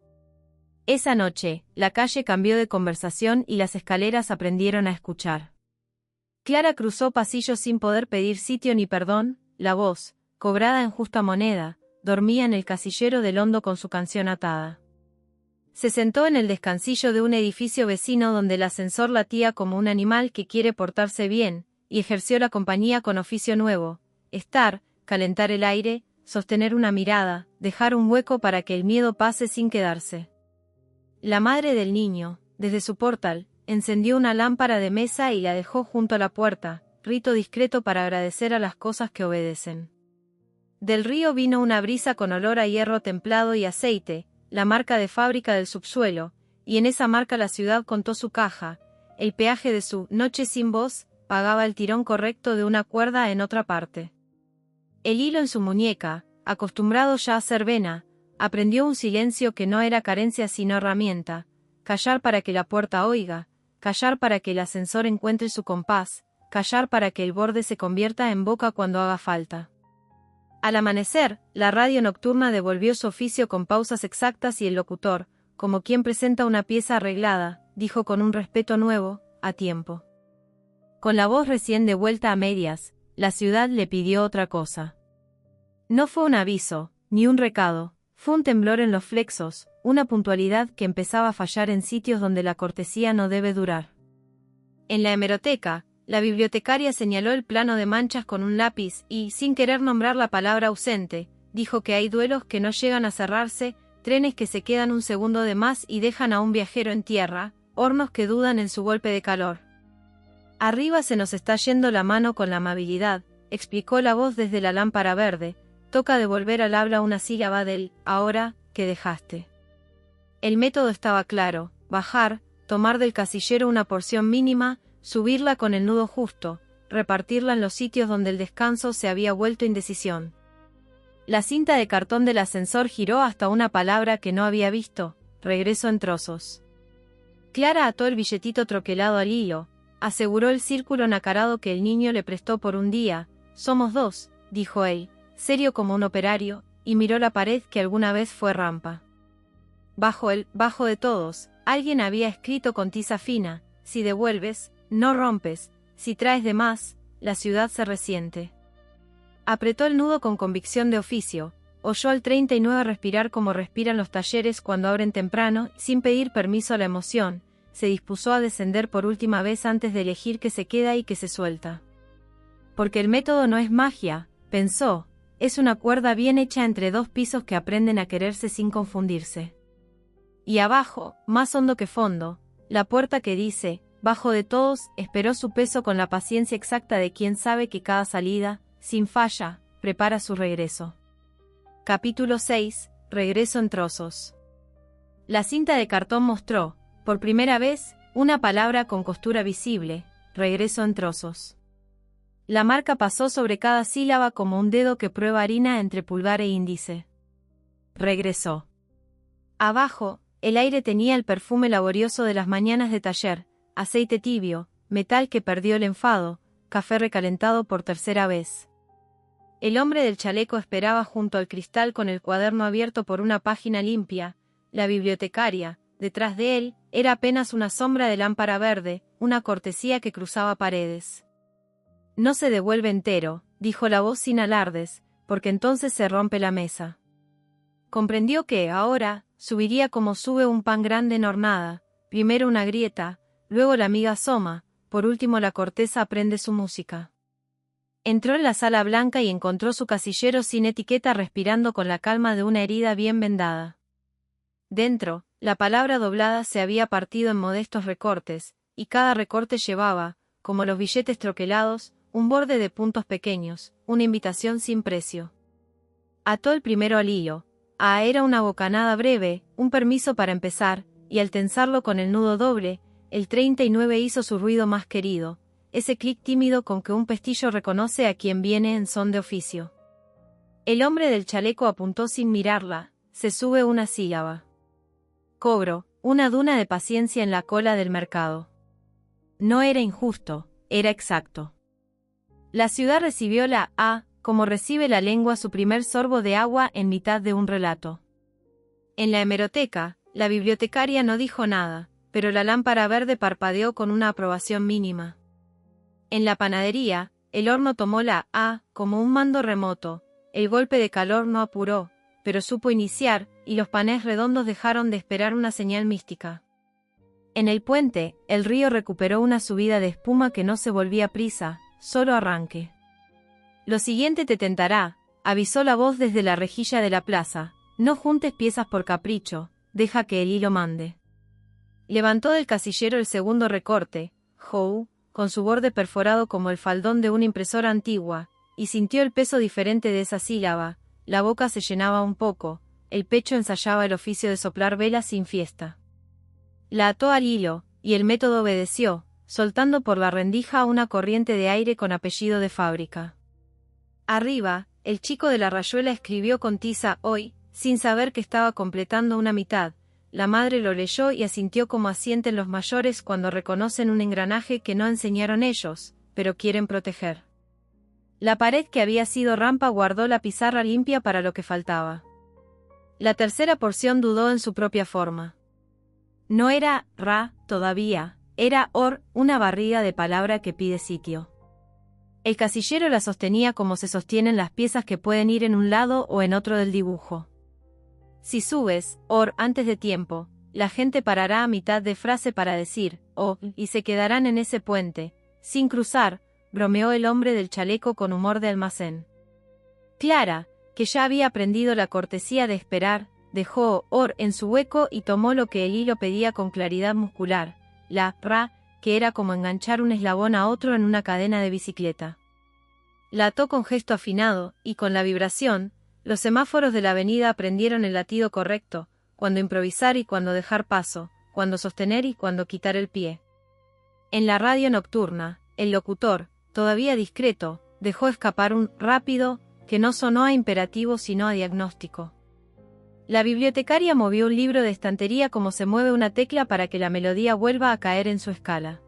Esa noche, la calle cambió de conversación y las escaleras aprendieron a escuchar. Clara cruzó pasillos sin poder pedir sitio ni perdón, la voz, cobrada en justa moneda, dormía en el casillero del hondo con su canción atada. Se sentó en el descansillo de un edificio vecino donde el ascensor latía como un animal que quiere portarse bien, y ejerció la compañía con oficio nuevo, estar, calentar el aire, sostener una mirada, dejar un hueco para que el miedo pase sin quedarse. La madre del niño, desde su portal, encendió una lámpara de mesa y la dejó junto a la puerta, rito discreto para agradecer a las cosas que obedecen. Del río vino una brisa con olor a hierro templado y aceite, la marca de fábrica del subsuelo, y en esa marca la ciudad contó su caja, el peaje de su «noche sin voz», pagaba el tirón correcto de una cuerda en otra parte. El hilo en su muñeca, acostumbrado ya a ser vena, aprendió un silencio que no era carencia sino herramienta, callar para que la puerta oiga, callar para que el ascensor encuentre su compás, callar para que el borde se convierta en boca cuando haga falta. Al amanecer, la radio nocturna devolvió su oficio con pausas exactas y el locutor, como quien presenta una pieza arreglada, dijo con un respeto nuevo, a tiempo. Con la voz recién de vuelta a medias, la ciudad le pidió otra cosa. No fue un aviso, ni un recado, fue un temblor en los flexos, una puntualidad que empezaba a fallar en sitios donde la cortesía no debe durar. En la hemeroteca, la bibliotecaria señaló el plano de manchas con un lápiz y, sin querer nombrar la palabra ausente, dijo que hay duelos que no llegan a cerrarse, trenes que se quedan un segundo de más y dejan a un viajero en tierra, hornos que dudan en su golpe de calor. Arriba se nos está yendo la mano con la amabilidad, explicó la voz desde la lámpara verde, toca devolver al habla una sílaba del «ahora» que dejaste. El método estaba claro, bajar, tomar del casillero una porción mínima, subirla con el nudo justo, repartirla en los sitios donde el descanso se había vuelto indecisión. La cinta de cartón del ascensor giró hasta una palabra que no había visto, regreso en trozos. Clara ató el billetito troquelado al hilo, aseguró el círculo nacarado que el niño le prestó por un día, somos dos, dijo él, serio como un operario, y miró la pared que alguna vez fue rampa. Bajo de todos, alguien había escrito con tiza fina, si devuelves, no rompes, si traes de más, la ciudad se resiente. Apretó el nudo con convicción de oficio, oyó al 39 respirar como respiran los talleres cuando abren temprano, y sin pedir permiso a la emoción, se dispuso a descender por última vez antes de elegir qué se queda y qué se suelta. Porque el método no es magia, pensó, es una cuerda bien hecha entre dos pisos que aprenden a quererse sin confundirse. Y abajo, más hondo que fondo, La puerta que dice, bajo de todos, esperó su peso con la paciencia exacta de quien sabe que cada salida, sin falla, prepara su regreso. Capítulo 6. Regreso en trozos. La cinta de cartón mostró, por primera vez, una palabra con costura visible, regreso en trozos. La marca pasó sobre cada sílaba como un dedo que prueba harina entre pulgar e índice. Regresó. Abajo, el aire tenía el perfume laborioso de las mañanas de taller, aceite tibio, metal que perdió el enfado, café recalentado por tercera vez. El hombre del chaleco esperaba junto al cristal con el cuaderno abierto por una página limpia. La bibliotecaria, detrás de él, era apenas una sombra de lámpara verde, una cortesía que cruzaba paredes. No se devuelve entero, dijo la voz sin alardes, porque entonces se rompe la mesa. Comprendió que, ahora, subiría como sube un pan grande en hornada, primero una grieta, luego la miga asoma, por último la corteza aprende su música. Entró en la sala blanca y encontró su casillero sin etiqueta respirando con la calma de una herida bien vendada. Dentro, la palabra doblada se había partido en modestos recortes, y cada recorte llevaba, como los billetes troquelados, un borde de puntos pequeños, una invitación sin precio. Ató el primero al hilo. Era una bocanada breve, un permiso para empezar, y al tensarlo con el nudo doble, el 39 hizo su ruido más querido, ese clic tímido con que un pestillo reconoce a quien viene en son de oficio. El hombre del chaleco apuntó sin mirarla, se sube una sílaba. Cobro, una duna de paciencia en la cola del mercado. No era injusto, era exacto. La ciudad recibió la A, como recibe la lengua su primer sorbo de agua en mitad de un relato. En la hemeroteca, la bibliotecaria no dijo nada, pero la lámpara verde parpadeó con una aprobación mínima. En la panadería, el horno tomó la A como un mando remoto, el golpe de calor no apuró, pero supo iniciar, y los panés redondos dejaron de esperar una señal mística. En el puente, el río recuperó una subida de espuma que no se volvía prisa, solo arranque. Lo siguiente te tentará, avisó la voz desde la rejilla de la plaza, no juntes piezas por capricho, deja que el hilo mande. Levantó del casillero el segundo recorte, con su borde perforado como el faldón de una impresora antigua, y sintió el peso diferente de esa sílaba, la boca se llenaba un poco, el pecho ensayaba el oficio de soplar velas sin fiesta. La ató al hilo, y el método obedeció, soltando por la rendija una corriente de aire con apellido de fábrica. Arriba, el chico de la rayuela escribió con tiza hoy, sin saber que estaba completando una mitad. La madre lo leyó y asintió como asienten los mayores cuando reconocen un engranaje que no enseñaron ellos, pero quieren proteger. La pared que había sido rampa guardó la pizarra limpia para lo que faltaba. La tercera porción dudó en su propia forma. No era ra, todavía, era or, una barriga de palabra que pide sitio. El casillero la sostenía como se sostienen las piezas que pueden ir en un lado o en otro del dibujo. Si subes, or, antes de tiempo, la gente parará a mitad de frase para decir, y se quedarán en ese puente, sin cruzar, bromeó el hombre del chaleco con humor de almacén. Clara, que ya había aprendido la cortesía de esperar, dejó or en su hueco y tomó lo que el hilo pedía con claridad muscular, la ra, que era como enganchar un eslabón a otro en una cadena de bicicleta. La ató con gesto afinado, y con la vibración, los semáforos de la avenida aprendieron el latido correcto, cuando improvisar y cuando dejar paso, cuando sostener y cuando quitar el pie. En la radio nocturna, el locutor, todavía discreto, dejó escapar un rápido, que no sonó a imperativo sino a diagnóstico. La bibliotecaria movió un libro de estantería como se mueve una tecla para que la melodía vuelva a caer en su escala.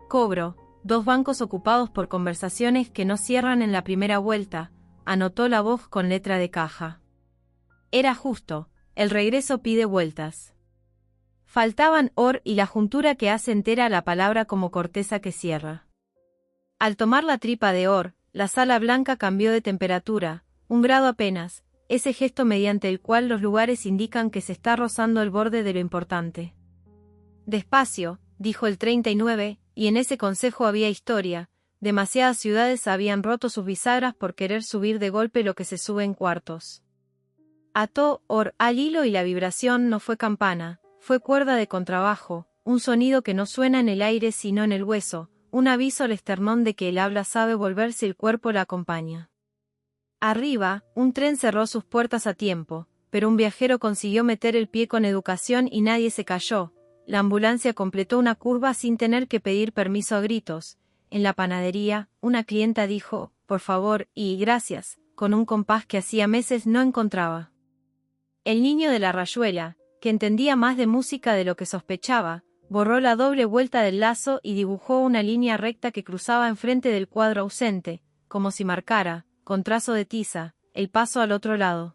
Cobro, 2 bancos ocupados por conversaciones que no cierran en la primera vuelta, anotó la voz con letra de caja. Era justo, el regreso pide vueltas. Faltaban or y la juntura que hace entera la palabra como corteza que cierra. Al tomar la tripa de or, la sala blanca cambió de temperatura, 1 grado apenas, ese gesto mediante el cual los lugares indican que se está rozando el borde de lo importante. Despacio, dijo el 39, y en ese consejo había historia. Demasiadas ciudades habían roto sus bisagras por querer subir de golpe lo que se sube en cuartos. Ató or al hilo y la vibración no fue campana, fue cuerda de contrabajo, un sonido que no suena en el aire sino en el hueso, un aviso al esternón de que el habla sabe volver si el cuerpo la acompaña. Arriba, un tren cerró sus puertas a tiempo, pero un viajero consiguió meter el pie con educación y nadie se cayó. La ambulancia completó una curva sin tener que pedir permiso a gritos. En la panadería, una clienta dijo, por favor, y gracias, con un compás que hacía meses no encontraba. El niño de la rayuela, que entendía más de música de lo que sospechaba, borró la doble vuelta del lazo y dibujó una línea recta que cruzaba enfrente del cuadro ausente, como si marcara, con trazo de tiza, el paso al otro lado.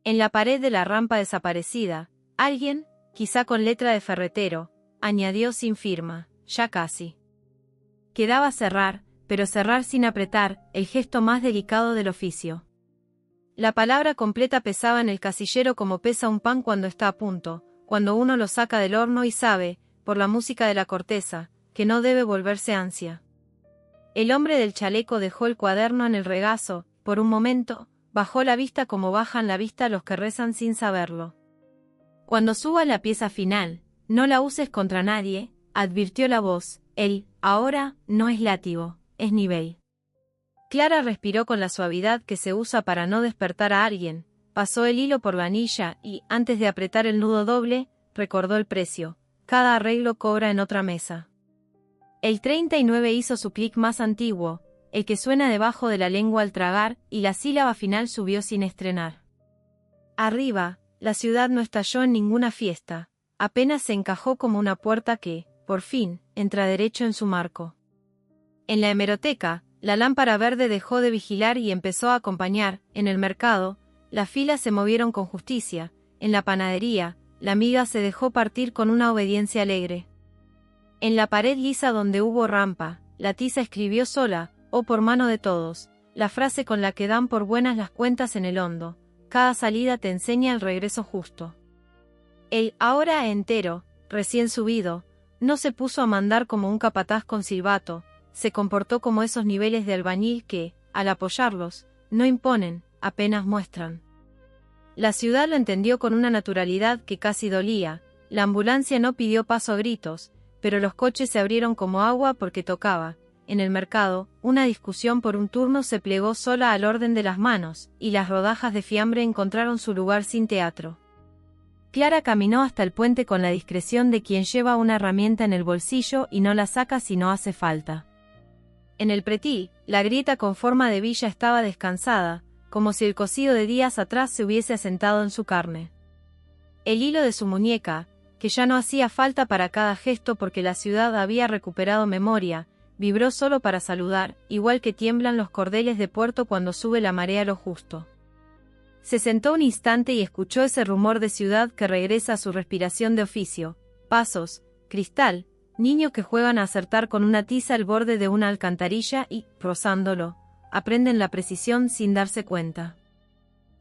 En la pared de la rampa desaparecida, alguien, quizá con letra de ferretero, añadió sin firma, ya casi. Quedaba cerrar, pero cerrar sin apretar, el gesto más delicado del oficio. La palabra completa pesaba en el casillero como pesa un pan cuando está a punto, cuando uno lo saca del horno y sabe, por la música de la corteza, que no debe volverse ansia. El hombre del chaleco dejó el cuaderno en el regazo, por un momento, bajó la vista como bajan la vista los que rezan sin saberlo. Cuando suba la pieza final, no la uses contra nadie, advirtió la voz, ahora, no es látigo, es nivel. Clara respiró con la suavidad que se usa para no despertar a alguien, pasó el hilo por la anilla y, antes de apretar el nudo doble, recordó el precio. Cada arreglo cobra en otra mesa. El 39 hizo su clic más antiguo, el que suena debajo de la lengua al tragar, y la sílaba final subió sin estrenar. Arriba, la ciudad no estalló en ninguna fiesta, apenas se encajó como una puerta que, por fin, entra derecho en su marco. En la hemeroteca, la lámpara verde dejó de vigilar y empezó a acompañar. En el mercado, las filas se movieron con justicia. En la panadería, la miga se dejó partir con una obediencia alegre. En la pared lisa donde hubo rampa, la tiza escribió sola, o por mano de todos, la frase con la que dan por buenas las cuentas en el hondo. Cada salida te enseña el regreso justo. El ahora entero, recién subido, no se puso a mandar como un capataz con silbato, se comportó como esos niveles de albañil que, al apoyarlos, no imponen, apenas muestran. La ciudad lo entendió con una naturalidad que casi dolía, la ambulancia no pidió paso a gritos, pero los coches se abrieron como agua porque tocaba. En el mercado, una discusión por un turno se plegó sola al orden de las manos, y las rodajas de fiambre encontraron su lugar sin teatro. Clara caminó hasta el puente con la discreción de quien lleva una herramienta en el bolsillo y no la saca si no hace falta. En el pretil, la grieta con forma de villa estaba descansada, como si el cocido de días atrás se hubiese asentado en su carne. El hilo de su muñeca, que ya no hacía falta para cada gesto porque la ciudad había recuperado memoria, vibró solo para saludar, igual que tiemblan los cordeles de puerto cuando sube la marea lo justo. Se sentó un instante y escuchó ese rumor de ciudad que regresa a su respiración de oficio, pasos, cristal, niños que juegan a acertar con una tiza el borde de una alcantarilla y, rozándolo, aprenden la precisión sin darse cuenta.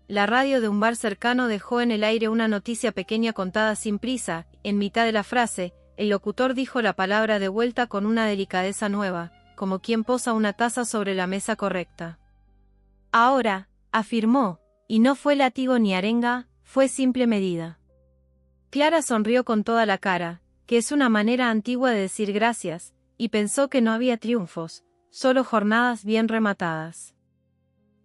La radio de un bar cercano dejó en el aire una noticia pequeña contada sin prisa. En mitad de la frase, el locutor dijo la palabra de vuelta con una delicadeza nueva, como quien posa una taza sobre la mesa correcta. Ahora, afirmó, y no fue látigo ni arenga, fue simple medida. Clara sonrió con toda la cara, que es una manera antigua de decir gracias, y pensó que no había triunfos, solo jornadas bien rematadas.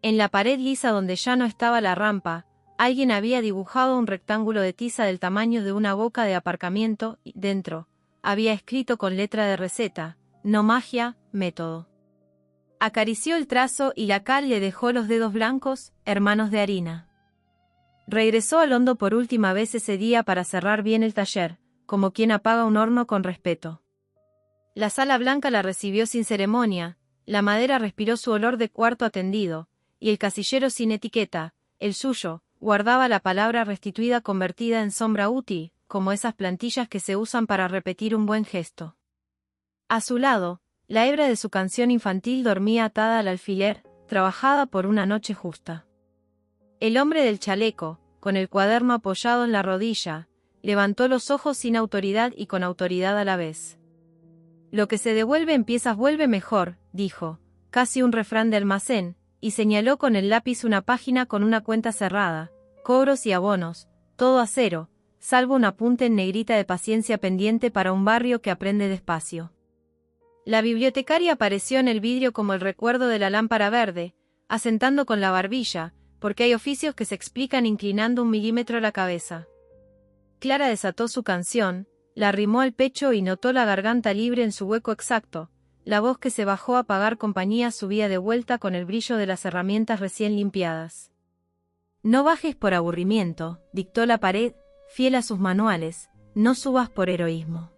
En la pared lisa donde ya no estaba la rampa, alguien había dibujado un rectángulo de tiza del tamaño de una boca de aparcamiento y, dentro, había escrito con letra de receta, no magia, método. Acarició el trazo y la cal le dejó los dedos blancos, hermanos de harina. Regresó al hondo por última vez ese día para cerrar bien el taller, como quien apaga un horno con respeto. La sala blanca la recibió sin ceremonia, la madera respiró su olor de cuarto atendido, y el casillero sin etiqueta, el suyo, guardaba la palabra restituida convertida en sombra útil, como esas plantillas que se usan para repetir un buen gesto. A su lado, la hebra de su canción infantil dormía atada al alfiler, trabajada por una noche justa. El hombre del chaleco, con el cuaderno apoyado en la rodilla, levantó los ojos sin autoridad y con autoridad a la vez. Lo que se devuelve en piezas vuelve mejor, dijo, casi un refrán de almacén, y señaló con el lápiz una página con una cuenta cerrada, cobros y abonos, todo a cero, salvo un apunte en negrita de paciencia pendiente para un barrio que aprende despacio. La bibliotecaria apareció en el vidrio como el recuerdo de la lámpara verde, asentando con la barbilla, porque hay oficios que se explican inclinando 1 milímetro la cabeza. Clara desató su canción, la arrimó al pecho y notó la garganta libre en su hueco exacto. La voz que se bajó a pagar compañía subía de vuelta con el brillo de las herramientas recién limpiadas. No bajes por aburrimiento, dictó la pared, fiel a sus manuales, no subas por heroísmo.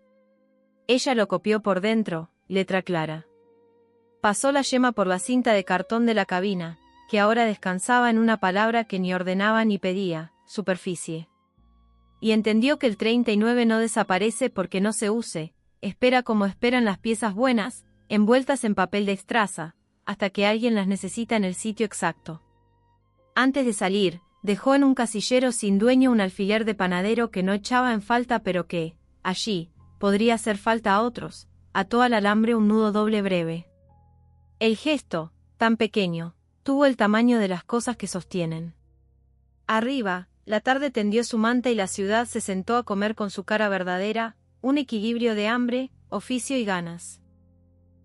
Ella lo copió por dentro, letra clara. Pasó la yema por la cinta de cartón de la cabina, que ahora descansaba en una palabra que ni ordenaba ni pedía, superficie. Y entendió que el 39 no desaparece porque no se use, espera como esperan las piezas buenas, envueltas en papel de estraza, hasta que alguien las necesita en el sitio exacto. Antes de salir, dejó en un casillero sin dueño un alfiler de panadero que no echaba en falta pero que, allí, podría hacer falta a otros, ató al alambre un nudo doble breve. El gesto, tan pequeño, tuvo el tamaño de las cosas que sostienen. Arriba, la tarde tendió su manta y la ciudad se sentó a comer con su cara verdadera, un equilibrio de hambre, oficio y ganas.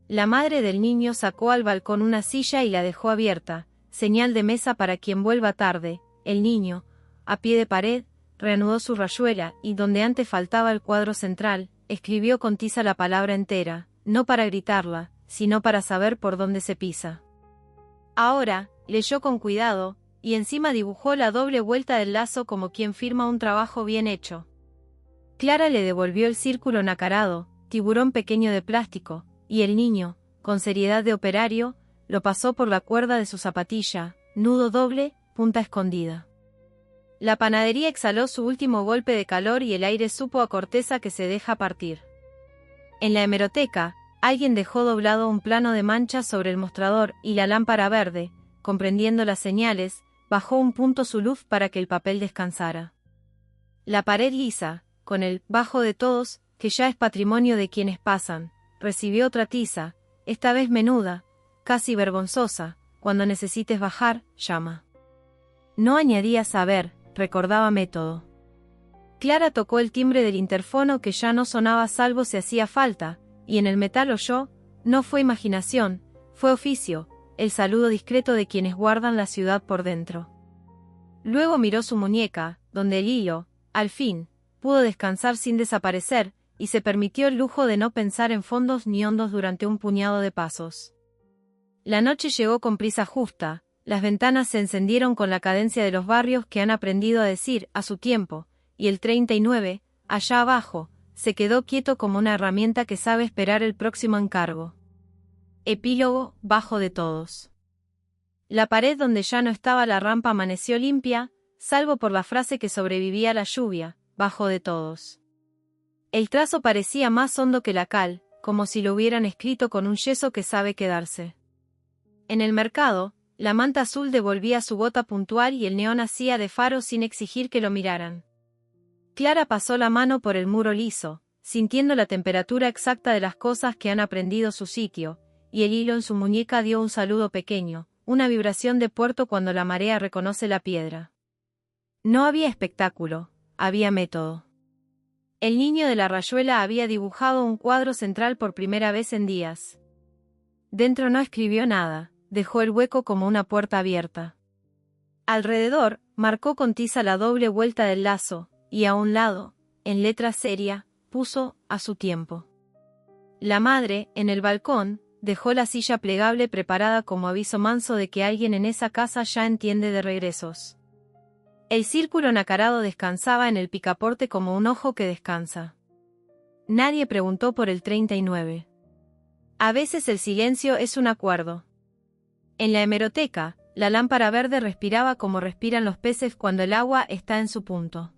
La madre del niño sacó al balcón una silla y la dejó abierta, señal de mesa para quien vuelva tarde. El niño, a pie de pared, reanudó su rayuela y donde antes faltaba el cuadro central, escribió con tiza la palabra entera, no para gritarla, sino para saber por dónde se pisa. Ahora, leyó con cuidado, y encima dibujó la doble vuelta del lazo como quien firma un trabajo bien hecho. Clara le devolvió el círculo nacarado, tiburón pequeño de plástico, y el niño, con seriedad de operario, lo pasó por la cuerda de su zapatilla, nudo doble, punta escondida. La panadería exhaló su último golpe de calor y el aire supo a corteza que se deja partir. En la hemeroteca, alguien dejó doblado un plano de manchas sobre el mostrador y la lámpara verde, comprendiendo las señales, bajó un punto su luz para que el papel descansara. La pared lisa, con el bajo de todos, que ya es patrimonio de quienes pasan, recibió otra tiza, esta vez menuda, casi vergonzosa, cuando necesites bajar, llama. No añadía saber, recordaba método. Clara tocó el timbre del interfono que ya no sonaba salvo si hacía falta, y en el metal oyó, no fue imaginación, fue oficio, el saludo discreto de quienes guardan la ciudad por dentro. Luego miró su muñeca, donde el hilo, al fin, pudo descansar sin desaparecer, y se permitió el lujo de no pensar en fondos ni hondos durante un puñado de pasos. La noche llegó con prisa justa, las ventanas se encendieron con la cadencia de los barrios que han aprendido a decir a su tiempo, y el 39, allá abajo, se quedó quieto como una herramienta que sabe esperar el próximo encargo. Epílogo, bajo de todos. La pared donde ya no estaba la rampa amaneció limpia, salvo por la frase que sobrevivía a la lluvia, bajo de todos. El trazo parecía más hondo que la cal, como si lo hubieran escrito con un yeso que sabe quedarse. En el mercado, la manta azul devolvía su gota puntual y el neón hacía de faro sin exigir que lo miraran. Clara pasó la mano por el muro liso, sintiendo la temperatura exacta de las cosas que han aprendido su sitio, y el hilo en su muñeca dio un saludo pequeño, una vibración de puerto cuando la marea reconoce la piedra. No había espectáculo, había método. El niño de la rayuela había dibujado un cuadro central por primera vez en días. Dentro no escribió nada, dejó el hueco como una puerta abierta. Alrededor, marcó con tiza la doble vuelta del lazo, y a un lado, en letra seria, puso «a su tiempo». La madre, en el balcón, dejó la silla plegable preparada como aviso manso de que alguien en esa casa ya entiende de regresos. El círculo nacarado descansaba en el picaporte como un ojo que descansa. Nadie preguntó por el 39. A veces el silencio es un acuerdo. En la hemeroteca, la lámpara verde respiraba como respiran los peces cuando el agua está en su punto.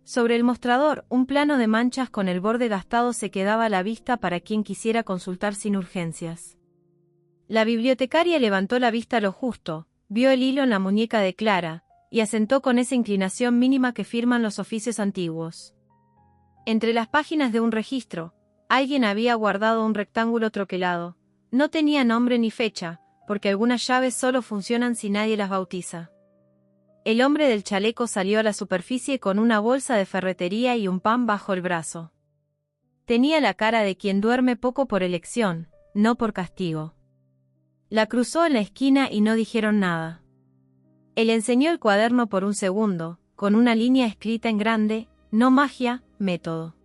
Sobre el mostrador, un plano de manchas con el borde gastado se quedaba a la vista para quien quisiera consultar sin urgencias. La bibliotecaria levantó la vista lo justo, vio el hilo en la muñeca de Clara, y asentó con esa inclinación mínima que firman los oficios antiguos. Entre las páginas de un registro, alguien había guardado un rectángulo troquelado. No tenía nombre ni fecha, porque algunas llaves solo funcionan si nadie las bautiza. El hombre del chaleco salió a la superficie con una bolsa de ferretería y un pan bajo el brazo. Tenía la cara de quien duerme poco por elección, no por castigo. La cruzó en la esquina y no dijeron nada. Él enseñó el cuaderno por un segundo, con una línea escrita en grande: no magia, método.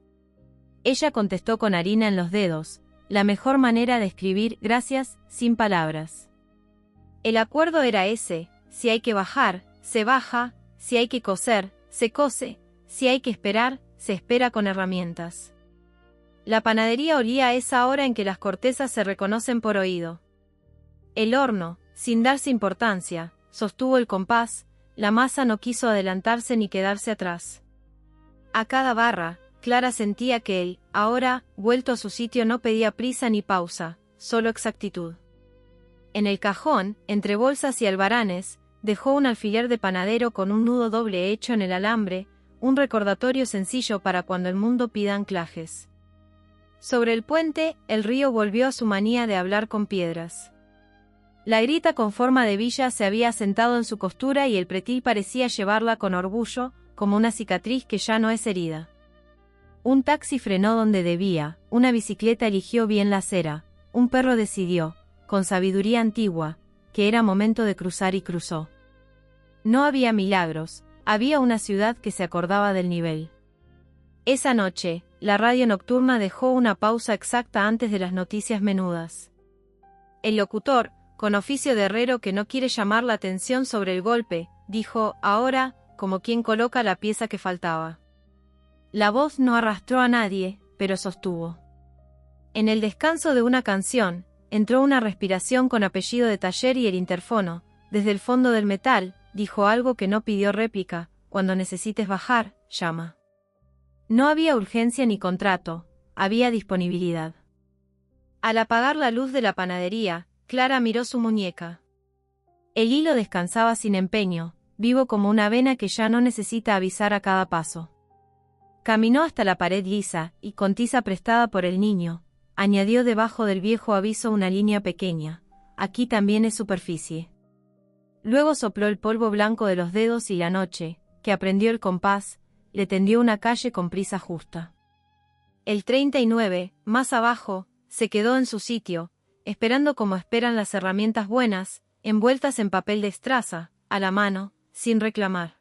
Ella contestó con harina en los dedos: la mejor manera de escribir gracias, sin palabras. El acuerdo era ese: si hay que bajar, se baja; si hay que coser, se cose; si hay que esperar, se espera con herramientas. La panadería olía a esa hora en que las cortezas se reconocen por oído. El horno, sin darse importancia, sostuvo el compás; la masa no quiso adelantarse ni quedarse atrás. A cada barra, Clara sentía que él, ahora, vuelto a su sitio, no pedía prisa ni pausa, solo exactitud. En el cajón, entre bolsas y albaranes, dejó un alfiler de panadero con un nudo doble hecho en el alambre, un recordatorio sencillo para cuando el mundo pida anclajes. Sobre el puente, el río volvió a su manía de hablar con piedras. La grita con forma de villa se había asentado en su costura y el pretil parecía llevarla con orgullo, como una cicatriz que ya no es herida. Un taxi frenó donde debía, una bicicleta eligió bien la acera, un perro decidió, con sabiduría antigua, que era momento de cruzar y cruzó. No había milagros, había una ciudad que se acordaba del nivel. Esa noche, la radio nocturna dejó una pausa exacta antes de las noticias menudas. El locutor, con oficio de herrero que no quiere llamar la atención sobre el golpe, dijo, ahora, como quien coloca la pieza que faltaba. La voz no arrastró a nadie, pero sostuvo. En el descanso de una canción, entró una respiración con apellido de taller y el interfono, desde el fondo del metal, dijo algo que no pidió réplica: cuando necesites bajar, llama. No había urgencia ni contrato, había disponibilidad. Al apagar la luz de la panadería, Clara miró su muñeca. El hilo descansaba sin empeño, vivo como una vena que ya no necesita avisar a cada paso. Caminó hasta la pared lisa, y con tiza prestada por el niño, añadió debajo del viejo aviso una línea pequeña: aquí también es superficie. Luego sopló el polvo blanco de los dedos y la noche, que aprendió el compás, le tendió una calle con prisa justa. El 39, más abajo, se quedó en su sitio, esperando como esperan las herramientas buenas, envueltas en papel de estraza, a la mano, sin reclamar.